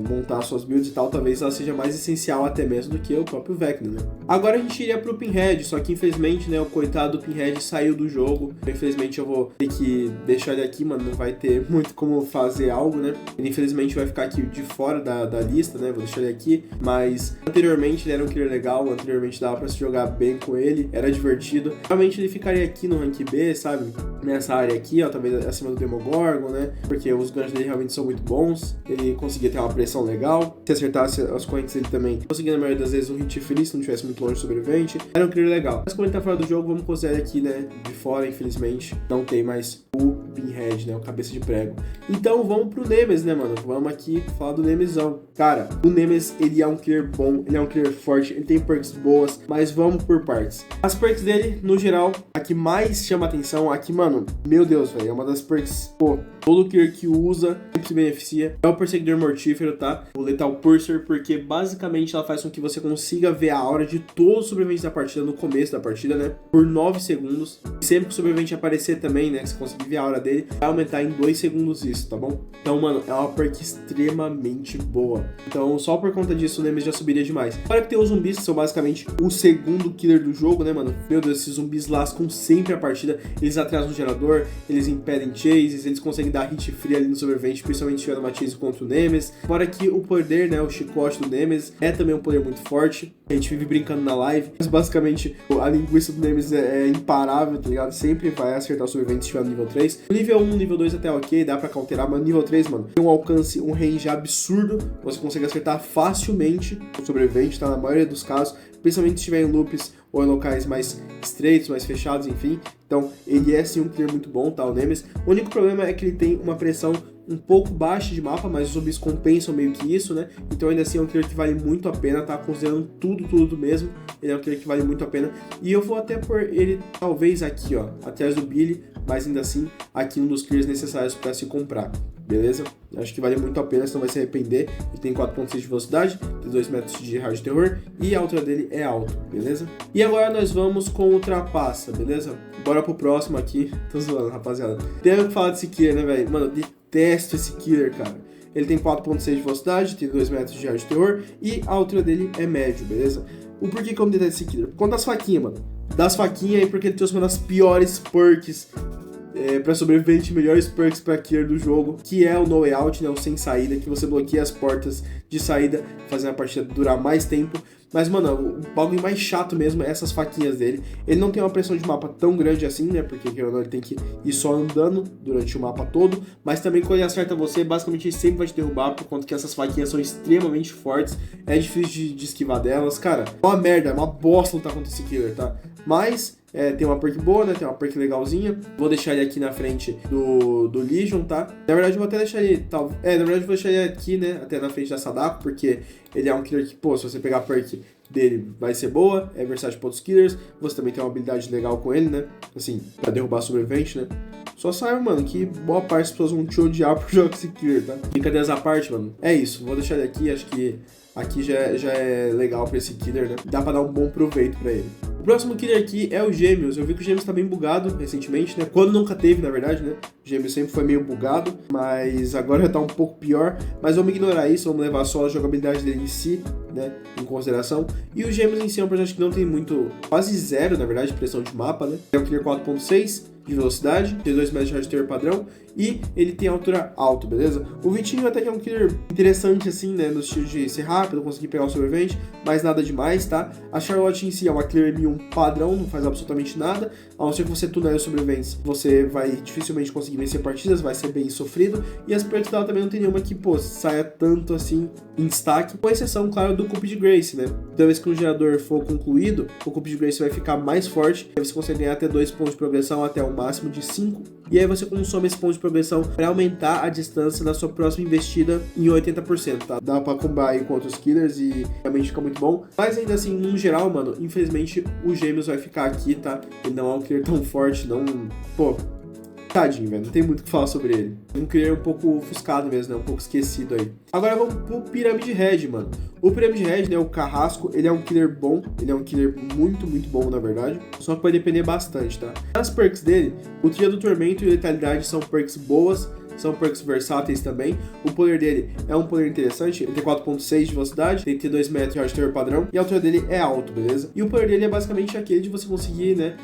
montar suas builds e tal, talvez ela seja mais essencial até mesmo do que o próprio Vecna, né? Agora a gente iria pro Pinhead, só que infelizmente, né, o coitado do Pinhead saiu do jogo. Infelizmente eu vou ter que deixar ele aqui, mano, não vai ter muito como fazer algo, né? Ele infelizmente vai ficar aqui de fora da lista, né? Vou deixar ele aqui, mas anteriormente ele era um killer legal, anteriormente dava pra se jogar bem com ele, era divertido. Realmente ele ficaria aqui no rank B, sabe? Nessa área aqui, ó, talvez acima do Demogorgon, né? Porque os ganchos dele realmente são muito bons, ele conseguia ter uma pressão legal, se acertasse as correntes ele também conseguia na maioria das vezes um hit feliz, se não estivesse muito longe do sobrevivente. Era um killer legal. Mas como ele tá fora do jogo, vamos considerar aqui, né? De fora, infelizmente, não tem mais o Pinhead, né? O cabeça de prego. Então vamos pro Nemesis, né, mano? Vamos aqui falar do Nemesão. Cara, o Nemesis, ele é um killer bom, ele é um killer forte, ele tem perks boas, mas vamos por partes. As perks dele, no geral, a que mais chama atenção, aqui, mano, meu Deus, velho, é uma das perks, pô, todo killer que usa sempre se beneficia, é o Perseguidor Mortífero, tá? O Lethal Purser, porque basicamente ela faz com que você consiga ver a aura de todos os sobreviventes da partida no começo da partida, né? Por 9 segundos. E sempre que o sobrevivente aparecer também, né, que você conseguir ver a aura dele, vai aumentar em 2 segundos isso, tá bom? Então, mano, é uma perk extremamente boa. Então, só por conta disso, o Nemesis já subiria demais. Fora que tem os zumbis, que são basicamente o segundo killer do jogo, né, mano? Meu Deus, esses zumbis lascam sempre a partida. Eles atrasam o gerador, eles impedem chases, eles conseguem dar hit free ali no sobrevivente, principalmente se tiver uma chase contra o Nemesis. Fora que o poder, né, o chicote do Nemesis é também um poder muito forte. A gente vive brincando na live, mas basicamente a linguiça do Nemesis é imparável, tá ligado? Sempre vai acertar o sobrevivente se estiver no nível 3. No nível 1, nível 2 até ok, dá pra counterar, mas no nível 3, mano, tem um alcance, um range absurdo. Você consegue acertar facilmente o sobrevivente, tá? Na maioria dos casos, principalmente se estiver em loops ou em locais mais estreitos, mais fechados, enfim. Então ele é sim um clear muito bom, tá, o Nemesis. O único problema é que ele tem uma pressão um pouco baixa de mapa, mas os zumbis compensam meio que isso, né? Então ainda assim é um clear que vale muito a pena, tá? Considerando tudo mesmo, ele é um clear que vale muito a pena. E eu vou até pôr ele talvez aqui, ó, atrás do Billy, mas ainda assim aqui um dos clears necessários para se comprar. Beleza? Acho que vale muito a pena, você não vai se arrepender. Ele tem 4.6 de velocidade, tem 2 metros de raio de terror e a altura dele é alto, beleza? E agora nós vamos com o Trapaça, beleza? Bora pro próximo aqui. Tô zoando, rapaziada. Tenho que falar desse killer, né, velho? Mano, eu detesto esse killer, cara. Ele tem 4.6 de velocidade, tem 2 metros de raio de terror e a altura dele é médio, beleza? O porquê que eu me detesto esse killer? Por conta das faquinhas, mano. Das faquinhas aí, porque ele trouxe uma das piores perks pra sobrevivente, melhores perks pra killer do jogo, que é o No Way Out, né, o sem saída, que você bloqueia as portas de saída, fazendo a partida durar mais tempo. Mas, mano, o bagulho mais chato mesmo é essas faquinhas dele. Ele não tem uma pressão de mapa tão grande assim, né, porque ele tem que ir só andando durante o mapa todo, mas também quando ele acerta você, basicamente ele sempre vai te derrubar, por conta que essas faquinhas são extremamente fortes, é difícil de esquivar delas. Cara, é uma merda, é uma bosta lutar contra esse killer, tá? Mas tem uma perk boa, né? Tem uma perk legalzinha. Vou deixar ele aqui na frente do Legion, tá? Na verdade, eu vou até deixar ele... na verdade, eu vou deixar ele aqui, né? Até na frente da Sadako, porque ele é um killer que, pô, se você pegar a perk dele, vai ser boa. É versátil para outros killers. Você também tem uma habilidade legal com ele, né? Assim, pra derrubar sobrevivente, né? Só saiba, mano, que boa parte das pessoas vão te odiar por jogar esse killer, tá? Brincadeiras à parte, mano. É isso. Vou deixar ele aqui. Acho que aqui já é legal pra esse killer, né? Dá pra dar um bom proveito pra ele. O próximo killer aqui é o Gêmeos. Eu vi que o Gêmeos tá bem bugado recentemente, né? Quando nunca teve, na verdade, né? O Gêmeos sempre foi meio bugado, mas agora já tá um pouco pior. Mas vamos ignorar isso, vamos levar só a jogabilidade dele em si, né? Em consideração. E o Gêmeos em si é um personagem que não tem muito, quase zero, na verdade, pressão de mapa, né? É um killer 4.6 de velocidade, tem 2 metros de raio de terror padrão e ele tem altura alta, beleza? O Vitinho até que é um killer interessante assim, né, no estilo de ser rápido, conseguir pegar o sobrevivente, mas nada demais, tá? A Charlotte em si é uma killer M1 padrão, não faz absolutamente nada, a não ser que você tunar os sobreviventes, você vai dificilmente conseguir vencer partidas, vai ser bem sofrido, e as perks dela também não tem nenhuma que, pô, saia tanto assim em destaque, com exceção, claro, do Cupid Grace, né? Toda vez que um gerador for concluído, o Cupid Grace vai ficar mais forte, e você consegue ganhar até 2 pontos de progressão, até um máximo de 5, e aí você consome esse ponto de progressão para aumentar a distância da sua próxima investida em 80%, tá? Dá pra combar aí com outros killers e realmente fica muito bom, mas ainda assim, no geral, mano, infelizmente o Gêmeos vai ficar aqui, tá? Ele não é um killer tão forte, não... Pô, tadinho, velho, não tem muito o que falar sobre ele. É um killer um pouco ofuscado mesmo, né? Um pouco esquecido aí. Agora vamos pro Pyramid Head, mano. O Pyramid Head, né, o Carrasco, ele é um killer bom, ele é um killer muito bom, na verdade, só que vai depender bastante, tá? As perks dele, o Tria do Tormento e Letalidade são perks boas, são perks versáteis também. O poder dele é um poder interessante, ele tem 4.6 de velocidade, tem que ter 2 metros de raio de terror padrão, e a altura dele é alto, beleza? E o poder dele é basicamente aquele de você conseguir, né,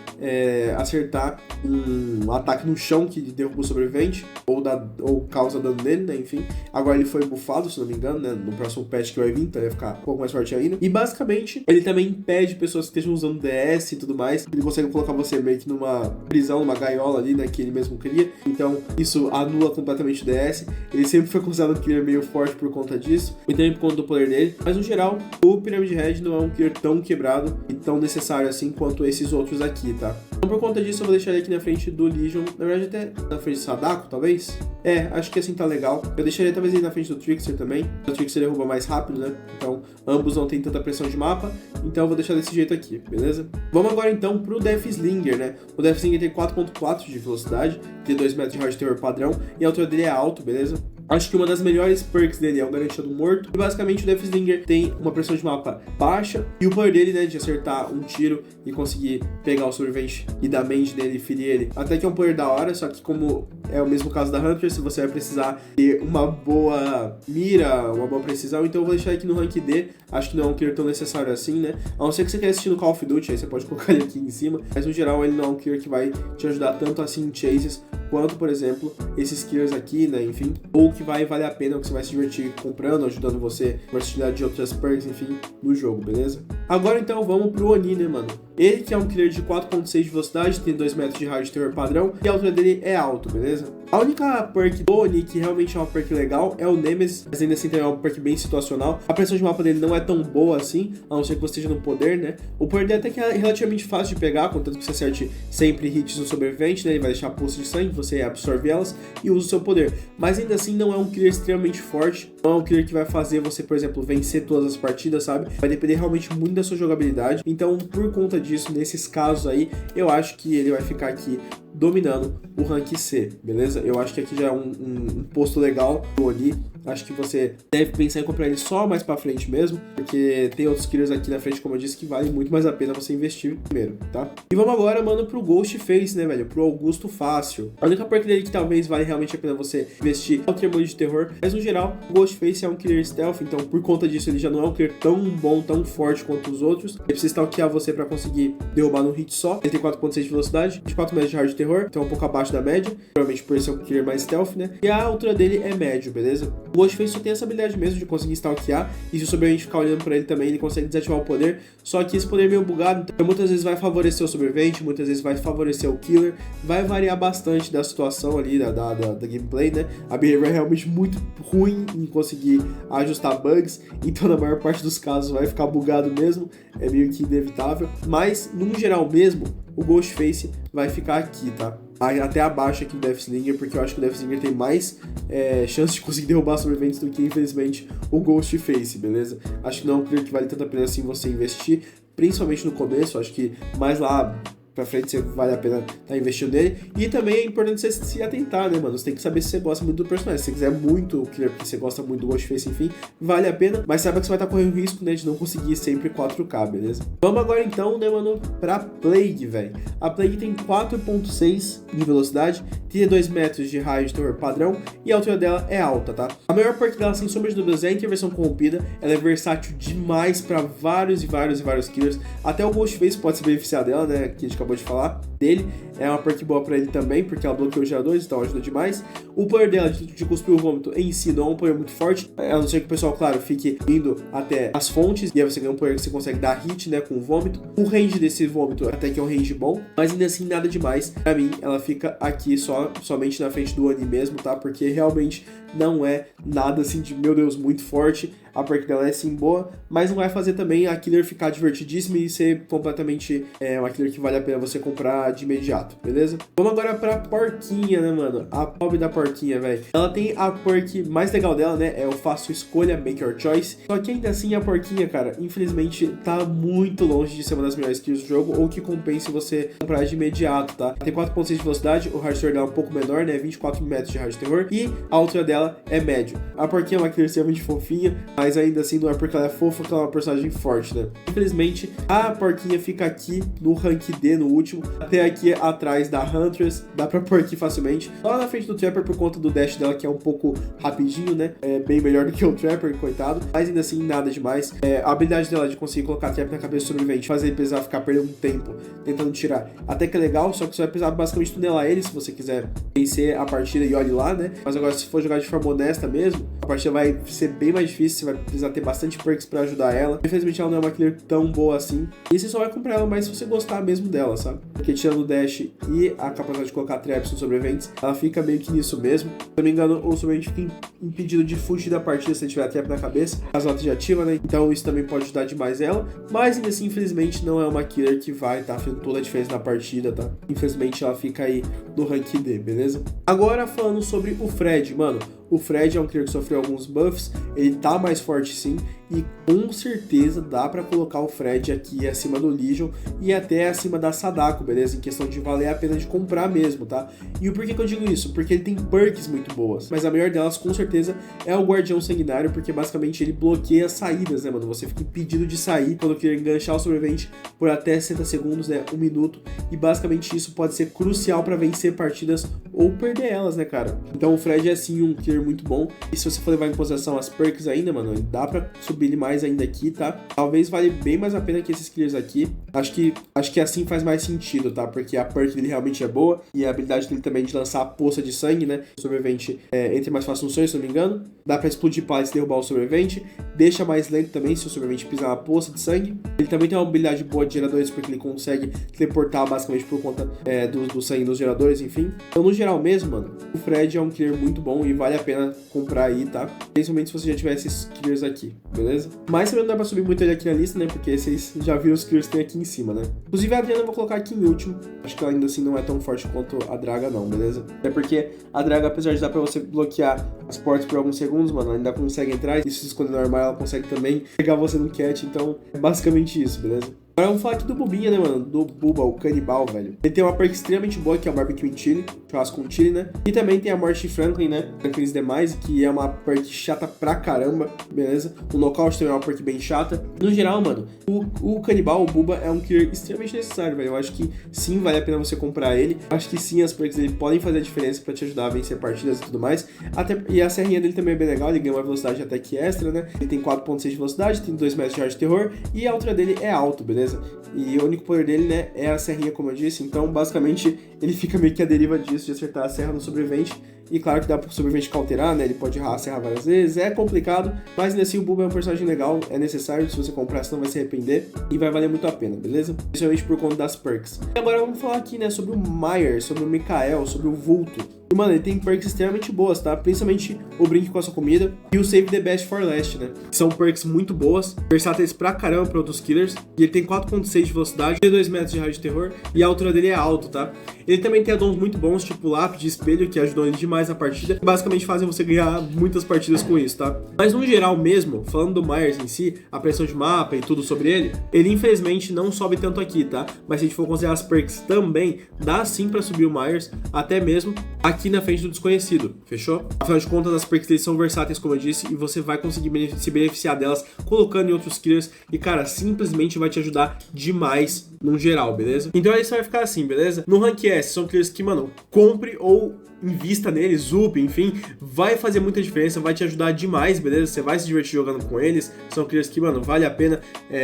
acertar um ataque no chão que derruba o sobrevivente, ou causa dano nele, né, enfim. Agora ele foi buffado, se não me engano, né, no próximo patch que vai vir, então ele vai ficar um pouco mais forte ainda. E basicamente, ele também impede pessoas que estejam usando DS e tudo mais, ele consegue colocar você meio que numa prisão, numa gaiola ali, né, que ele mesmo cria, então isso anula completamente o DS. Ele sempre foi considerado um killer meio forte por conta disso, e também por conta do poder dele, mas no geral, o Pyramid Head não é um killer tão quebrado e tão necessário assim quanto esses outros aqui, tá? Então por conta disso eu vou deixar ele aqui na frente do Legion, na verdade até na frente do Sadako, talvez? Acho que assim tá legal. Eu deixaria talvez ele na frente do Trickster também, o Trickster derruba mais rápido, né? Então ambos não tem tanta pressão de mapa, então eu vou deixar desse jeito aqui, beleza? Vamos agora então pro Deathslinger, né? O Deathslinger tem 4.4 de velocidade, tem 2 metros de raio de terror padrão, e a altura dele é alto, beleza? Acho que uma das melhores perks dele é o Garantia do Morto. E basicamente o Deathslinger tem uma pressão de mapa baixa. E o poder dele, né, de acertar um tiro e conseguir pegar o sobrevivente e dar mage nele e ferir ele. Até que é um poder da hora, só que como é o mesmo caso da Hunter, se você vai precisar ter uma boa mira, uma boa precisão, então eu vou deixar aqui no rank D. Acho que não é um killer tão necessário assim, né? A não ser que você queira assistir no Call of Duty, aí você pode colocar ele aqui em cima. Mas no geral ele não é um killer que vai te ajudar tanto assim em chases, quanto, por exemplo, esses killers aqui, né, enfim, ou que vai valer a pena, que você vai se divertir comprando, ajudando você com a versatilidade de outras perks, enfim, no jogo, beleza? Agora então vamos pro Oni, né, mano? Ele que é um killer de 4.6 de velocidade, tem 2 metros de raio de terror padrão, e a altura dele é alto, beleza? A única perk do Oni que realmente é uma perk legal é o Nemesis, mas ainda assim também é uma perk bem situacional. A pressão de mapa dele não é tão boa assim, a não ser que você esteja no poder, né? O poder dele até que é relativamente fácil de pegar, contanto que você acerte sempre hits no sobrevivente, né? Ele vai deixar pulso de sangue, você absorve elas e usa o seu poder. Mas ainda assim não é um killer extremamente forte, não é um killer que vai fazer você, por exemplo, vencer todas as partidas, sabe? Vai depender realmente muito da sua jogabilidade. Então, por conta disso, nesses casos aí, eu acho que ele vai ficar aqui dominando o rank C, beleza? Eu acho que aqui já é um posto legal do Oni. Acho que você deve pensar em comprar ele só mais pra frente mesmo, porque tem outros killers aqui na frente, como eu disse, que vale muito mais a pena você investir primeiro, tá? E vamos agora, mano, pro Ghostface, né, velho? Pro Augusto Fácil. A única perk dele que talvez vale realmente a pena você investir é o Tremor de Terror, mas no geral, o Ghostface é um killer stealth, então por conta disso ele já não é um killer tão bom, tão forte quanto os outros. Ele precisa stalkear você pra conseguir derrubar num hit só. Ele tem 4.6 de velocidade, 24 metros de raio de terror, então é um pouco abaixo da média, provavelmente por ser um killer mais stealth, né? E a altura dele é médio, beleza? O Ghostface só tem essa habilidade mesmo de conseguir stalkear, e se o sobrevivente ficar olhando pra ele também, ele consegue desativar o poder, só que esse poder é meio bugado, então muitas vezes vai favorecer o sobrevivente, muitas vezes vai favorecer o killer, vai variar bastante da situação ali, da gameplay, né? A behavior é realmente muito ruim em conseguir ajustar bugs, então na maior parte dos casos vai ficar bugado mesmo, é meio que inevitável, mas no geral mesmo, o Ghostface vai ficar aqui, tá? Até abaixo aqui do Deathslinger, porque eu acho que o Deathslinger tem mais chance de conseguir derrubar sobreviventes do que, infelizmente, o Ghostface, beleza? Acho que não é um killer que vale tanto a pena assim você investir, principalmente no começo, acho que mais lá pra frente você vale a pena estar investindo nele. E também é importante você se atentar, né, mano? Você tem que saber se você gosta muito do personagem. Se você quiser muito o killer, porque você gosta muito do Ghostface, enfim, vale a pena. Mas saiba que você vai estar correndo risco, né, de não conseguir sempre 4K, beleza? Vamos agora então, né, mano, pra Plague, velho. A Plague tem 4.6 de velocidade, 32 metros de raio de terror padrão e a altura dela é alta, tá? A maior parte dela, sem sombra de dúvidas, é a intervenção corrompida. Ela é versátil demais pra vários killers. Até o Ghostface pode se beneficiar dela, né, que a gente acabou de falar dele. É uma perk boa pra ele também, porque ela bloqueia os geradores, então ajuda demais. O poder dela de cuspir o vômito em si não é um poder muito forte, a não ser que o pessoal, claro, fique indo até as fontes, e aí você ganha um poder que você consegue dar hit, né, com o vômito. O range desse vômito até que é um range bom, mas ainda assim nada demais. Pra mim, ela fica aqui somente na frente do Oni mesmo, tá? Porque realmente não é nada assim de, meu Deus, muito forte. A perk dela é sim boa, mas não vai fazer também a killer ficar divertidíssima e ser completamente uma killer que vale a pena você comprar de imediato, beleza? Vamos agora pra porquinha, né, mano? A pobre da porquinha, velho. Ela tem a perk mais legal dela, né? É o faço escolha, make your choice. Só que ainda assim a porquinha, cara, infelizmente tá muito longe de ser uma das melhores kills do jogo, ou que compense você comprar de imediato, tá? Tem 4.6 de velocidade, o hard dela é um pouco menor, né? 24 metros de hard terror, e a altura dela é médio. A porquinha é uma killer extremamente fofinha, mas ainda assim não é porque ela é fofa que ela é uma personagem forte, né? Infelizmente, a porquinha fica aqui no rank D, no último, até aqui atrás da Huntress, dá pra pôr aqui facilmente. Lá na frente do Trapper por conta do dash dela, que é um pouco rapidinho, né? É bem melhor do que o Trapper, coitado. Mas ainda assim, nada demais. A habilidade dela de conseguir colocar Trap na cabeça do sobrevivente, fazer ele precisar ficar perdendo um tempo tentando tirar, até que é legal, só que você vai precisar basicamente tunelar ele se você quiser vencer a partida e olhe lá, né? Mas agora, se for jogar de forma honesta mesmo, a partida vai ser bem mais difícil, você vai precisar ter bastante perks pra ajudar ela. Infelizmente, ela não é uma killer tão boa assim, e você só vai comprar ela mais se você gostar mesmo dela, sabe? Porque tirando o dash e a capacidade de colocar traps nos sobreviventes, ela fica meio que nisso mesmo. Se não me engano, o sobrevivente fica impedido de fugir da partida se ele tiver a trap na cabeça, caso ela esteja ativa, né? Então isso também pode ajudar demais ela, mas ainda assim, infelizmente, não é uma killer que vai estar fazendo toda a diferença na partida, tá? Infelizmente, ela fica aí no rank D, beleza? Agora, falando sobre o Fred, mano. O Fred é um killer que sofreu alguns buffs, ele tá mais forte sim, e com certeza dá pra colocar o Fred aqui acima do Legion e até acima da Sadako, beleza? Em questão de valer a pena de comprar mesmo, tá? E o porquê que eu digo isso? Porque ele tem perks muito boas, mas a maior delas com certeza é o Guardião Sanguinário, porque basicamente ele bloqueia as saídas, né, mano? Você fica impedido de sair quando quer enganchar o sobrevivente por até 60 segundos, né? 1 minuto, e basicamente isso pode ser crucial pra vencer partidas ou perder elas, né, cara? Então o Fred é sim um killer muito bom, e se você for levar em consideração as perks ainda, mano, dá pra subir subir ele mais ainda aqui, tá? Talvez vale bem mais a pena que esses clears aqui. Acho que assim faz mais sentido, tá? Porque a perk dele realmente é boa e a habilidade dele também de lançar a poça de sangue, né? O sobrevivente entra mais fácil no sonho, se não me engano. Dá pra explodir pallets e derrubar o sobrevivente. Deixa mais lento também se o sobrevivente pisar na poça de sangue. Ele também tem uma habilidade boa de geradores, porque ele consegue teleportar basicamente por conta do sangue dos geradores, enfim. Então, no geral mesmo, mano, o Fred é um clear muito bom e vale a pena comprar aí, tá? Principalmente se você já tiver esses clears aqui, beleza? Mas também não dá pra subir muito ele aqui na lista, né? Porque vocês já viram os clears que tem aqui em cima, né? Inclusive a Adriana eu vou colocar aqui em último. Acho que ela ainda assim não é tão forte quanto a Draga, não, beleza? Até porque a Draga, apesar de dar pra você bloquear as portas por alguns segundos, mano, ela ainda consegue entrar. E se esconder no armário, ela consegue também pegar você no cat. Então, é basicamente isso, beleza? Agora vamos falar aqui do Bubinha, né, mano? Do Buba, o canibal, velho. Ele tem uma perk extremamente boa, que é o Barbecue em Chile, churrasco com Chile, né? E também tem a Morte de Franklin, né? Franklin's Demais, que é uma perk chata pra caramba, beleza? O Knockout também é uma perk bem chata. No geral, mano, o canibal, o Buba, é um clear extremamente necessário, velho. Eu acho que sim, vale a pena você comprar ele. Eu acho que sim, as perks dele podem fazer a diferença pra te ajudar a vencer partidas e tudo mais. E a serrinha dele também é bem legal, ele ganha uma velocidade de ataque extra, né? Ele tem 4.6 de velocidade, tem 2 metros de raio de terror e a altura dele é alto, beleza? E o único poder dele, né, é a serrinha, como eu disse. Então, basicamente, ele fica meio que a deriva disso, de acertar a serra no sobrevivente. E claro que dá pro sobrevivente cauterar, né, ele pode errar a serra várias vezes. É complicado, mas ainda assim o Buba é um personagem legal. É necessário, se você comprar, senão vai se arrepender. E vai valer muito a pena, beleza? Principalmente por conta das perks. E agora vamos falar aqui, né, sobre o Myers, sobre o Mikael, sobre o Vulto. E, mano, ele tem perks extremamente boas, tá? Principalmente o Brinque com a sua comida e o Save the Best for Last, né? São perks muito boas, versáteis pra caramba pra outros killers. E ele tem 4.6 de velocidade, tem 2 metros de raio de terror e a altura dele é alto, tá? Ele também tem addons muito bons, tipo lápis de espelho, que ajudam ele demais na partida. E basicamente fazem você ganhar muitas partidas com isso, tá? Mas no geral mesmo, falando do Myers em si, a pressão de mapa e tudo sobre ele infelizmente não sobe tanto aqui, tá? Mas se a gente for considerar as perks também, dá sim pra subir o Myers, até mesmo aqui na frente do desconhecido, fechou? Afinal de contas, as perks deles são versáteis, como eu disse, e você vai conseguir se beneficiar delas colocando em outros killers e, cara, simplesmente vai te ajudar demais no geral, beleza? Então aí você vai ficar assim, beleza? No Rank S, são killers que, mano, compre ou invista neles, up, enfim, vai fazer muita diferença, vai te ajudar demais, beleza? Você vai se divertir jogando com eles, são killers que, mano, vale a pena,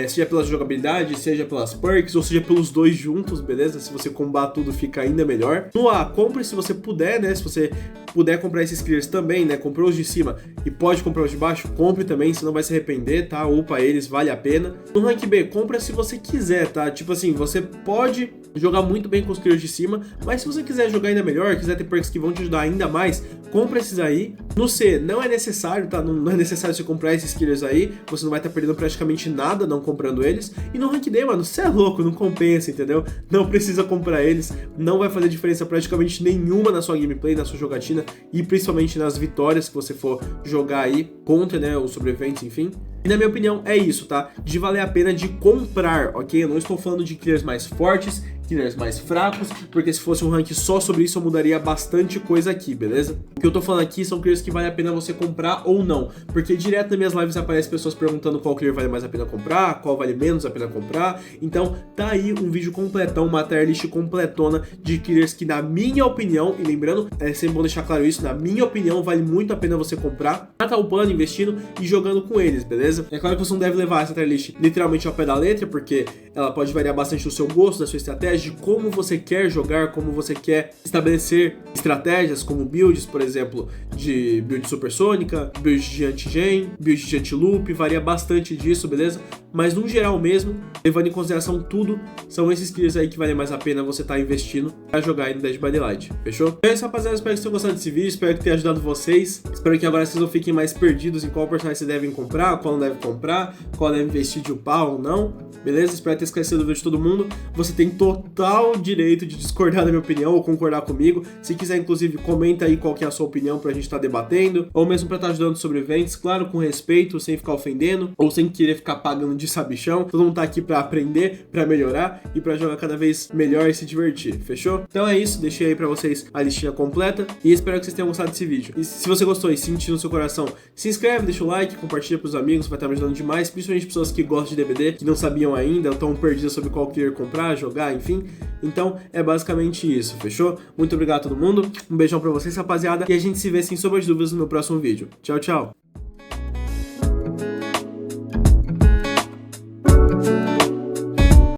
seja pela jogabilidade, seja pelas perks, ou seja pelos dois juntos, beleza? Se você combar tudo, fica ainda melhor. No A, compre se você puder, né? Se você puder comprar esses killers também, né? Comprou os de cima e pode comprar os de baixo, compre também, senão vai se arrepender, tá? Upa eles, vale a pena. No Rank B, compra se você quiser, tá? Tipo assim, você pode jogar muito bem com os killers de cima, mas se você quiser jogar ainda melhor, quiser ter perks que vão te ajudar ainda mais, compra esses aí. No C, não é necessário, tá? Não é necessário você comprar esses killers aí, você não vai estar perdendo praticamente nada não comprando eles. E no Rank D, mano, você é louco, não compensa, entendeu? Não precisa comprar eles, não vai fazer diferença praticamente nenhuma na sua gameplay, na sua jogatina e principalmente nas vitórias que você for jogar aí contra, né, os sobreviventes, enfim. E na minha opinião é isso, tá? De valer a pena de comprar, ok? Eu não estou falando de killers mais fortes, killers mais fracos, porque se fosse um rank só sobre isso eu mudaria bastante coisa aqui, beleza? O que eu tô falando aqui são killers que vale a pena você comprar ou não, porque direto nas minhas lives aparecem pessoas perguntando qual killer vale mais a pena comprar, qual vale menos a pena comprar. Então tá aí um vídeo completão, uma tier list completona de killers que, na minha opinião, e lembrando, é sempre bom deixar claro isso, na minha opinião vale muito a pena você comprar, tá upando, investindo e jogando com eles, beleza? É claro que você não deve levar essa tier list literalmente ao pé da letra, porque ela pode variar bastante do seu gosto, da sua estratégia, de como você quer jogar, como você quer estabelecer estratégias, como builds, por exemplo, de build supersônica, build de anti-gen, build de anti-loop, varia bastante disso, beleza? Mas no geral mesmo, levando em consideração tudo, são esses killers aí que vale mais a pena você estar investindo pra jogar aí no Dead by Daylight, fechou? Então é isso, rapaziada, espero que vocês tenham gostado desse vídeo, espero que tenha ajudado vocês, espero que agora vocês não fiquem mais perdidos em qual personagem vocês devem comprar, qual não deve comprar, qual deve investir de upar ou não, beleza? Espero ter esclarecido o vídeo de todo mundo. Você tem total direito de discordar da minha opinião ou concordar comigo. Se quiser, inclusive, comenta aí qual que é a sua opinião pra gente estar debatendo, ou mesmo pra estar ajudando sobre eventos, claro, com respeito, sem ficar ofendendo, ou sem querer ficar pagando de sabichão. Todo mundo tá aqui pra aprender, pra melhorar e pra jogar cada vez melhor e se divertir, fechou? Então é isso, deixei aí pra vocês a listinha completa e espero que vocês tenham gostado desse vídeo. E se você gostou e sentiu no seu coração, se inscreve, deixa o like, compartilha pros amigos, vai estar me ajudando demais, principalmente pessoas que gostam de DBD, que não sabiam ainda, estão perdidas sobre qual killer comprar, jogar, enfim. Então é basicamente isso, fechou? Muito obrigado a todo mundo, um beijão pra vocês, rapaziada, e a gente se vê sem sombra de dúvidas no meu próximo vídeo. Tchau, tchau!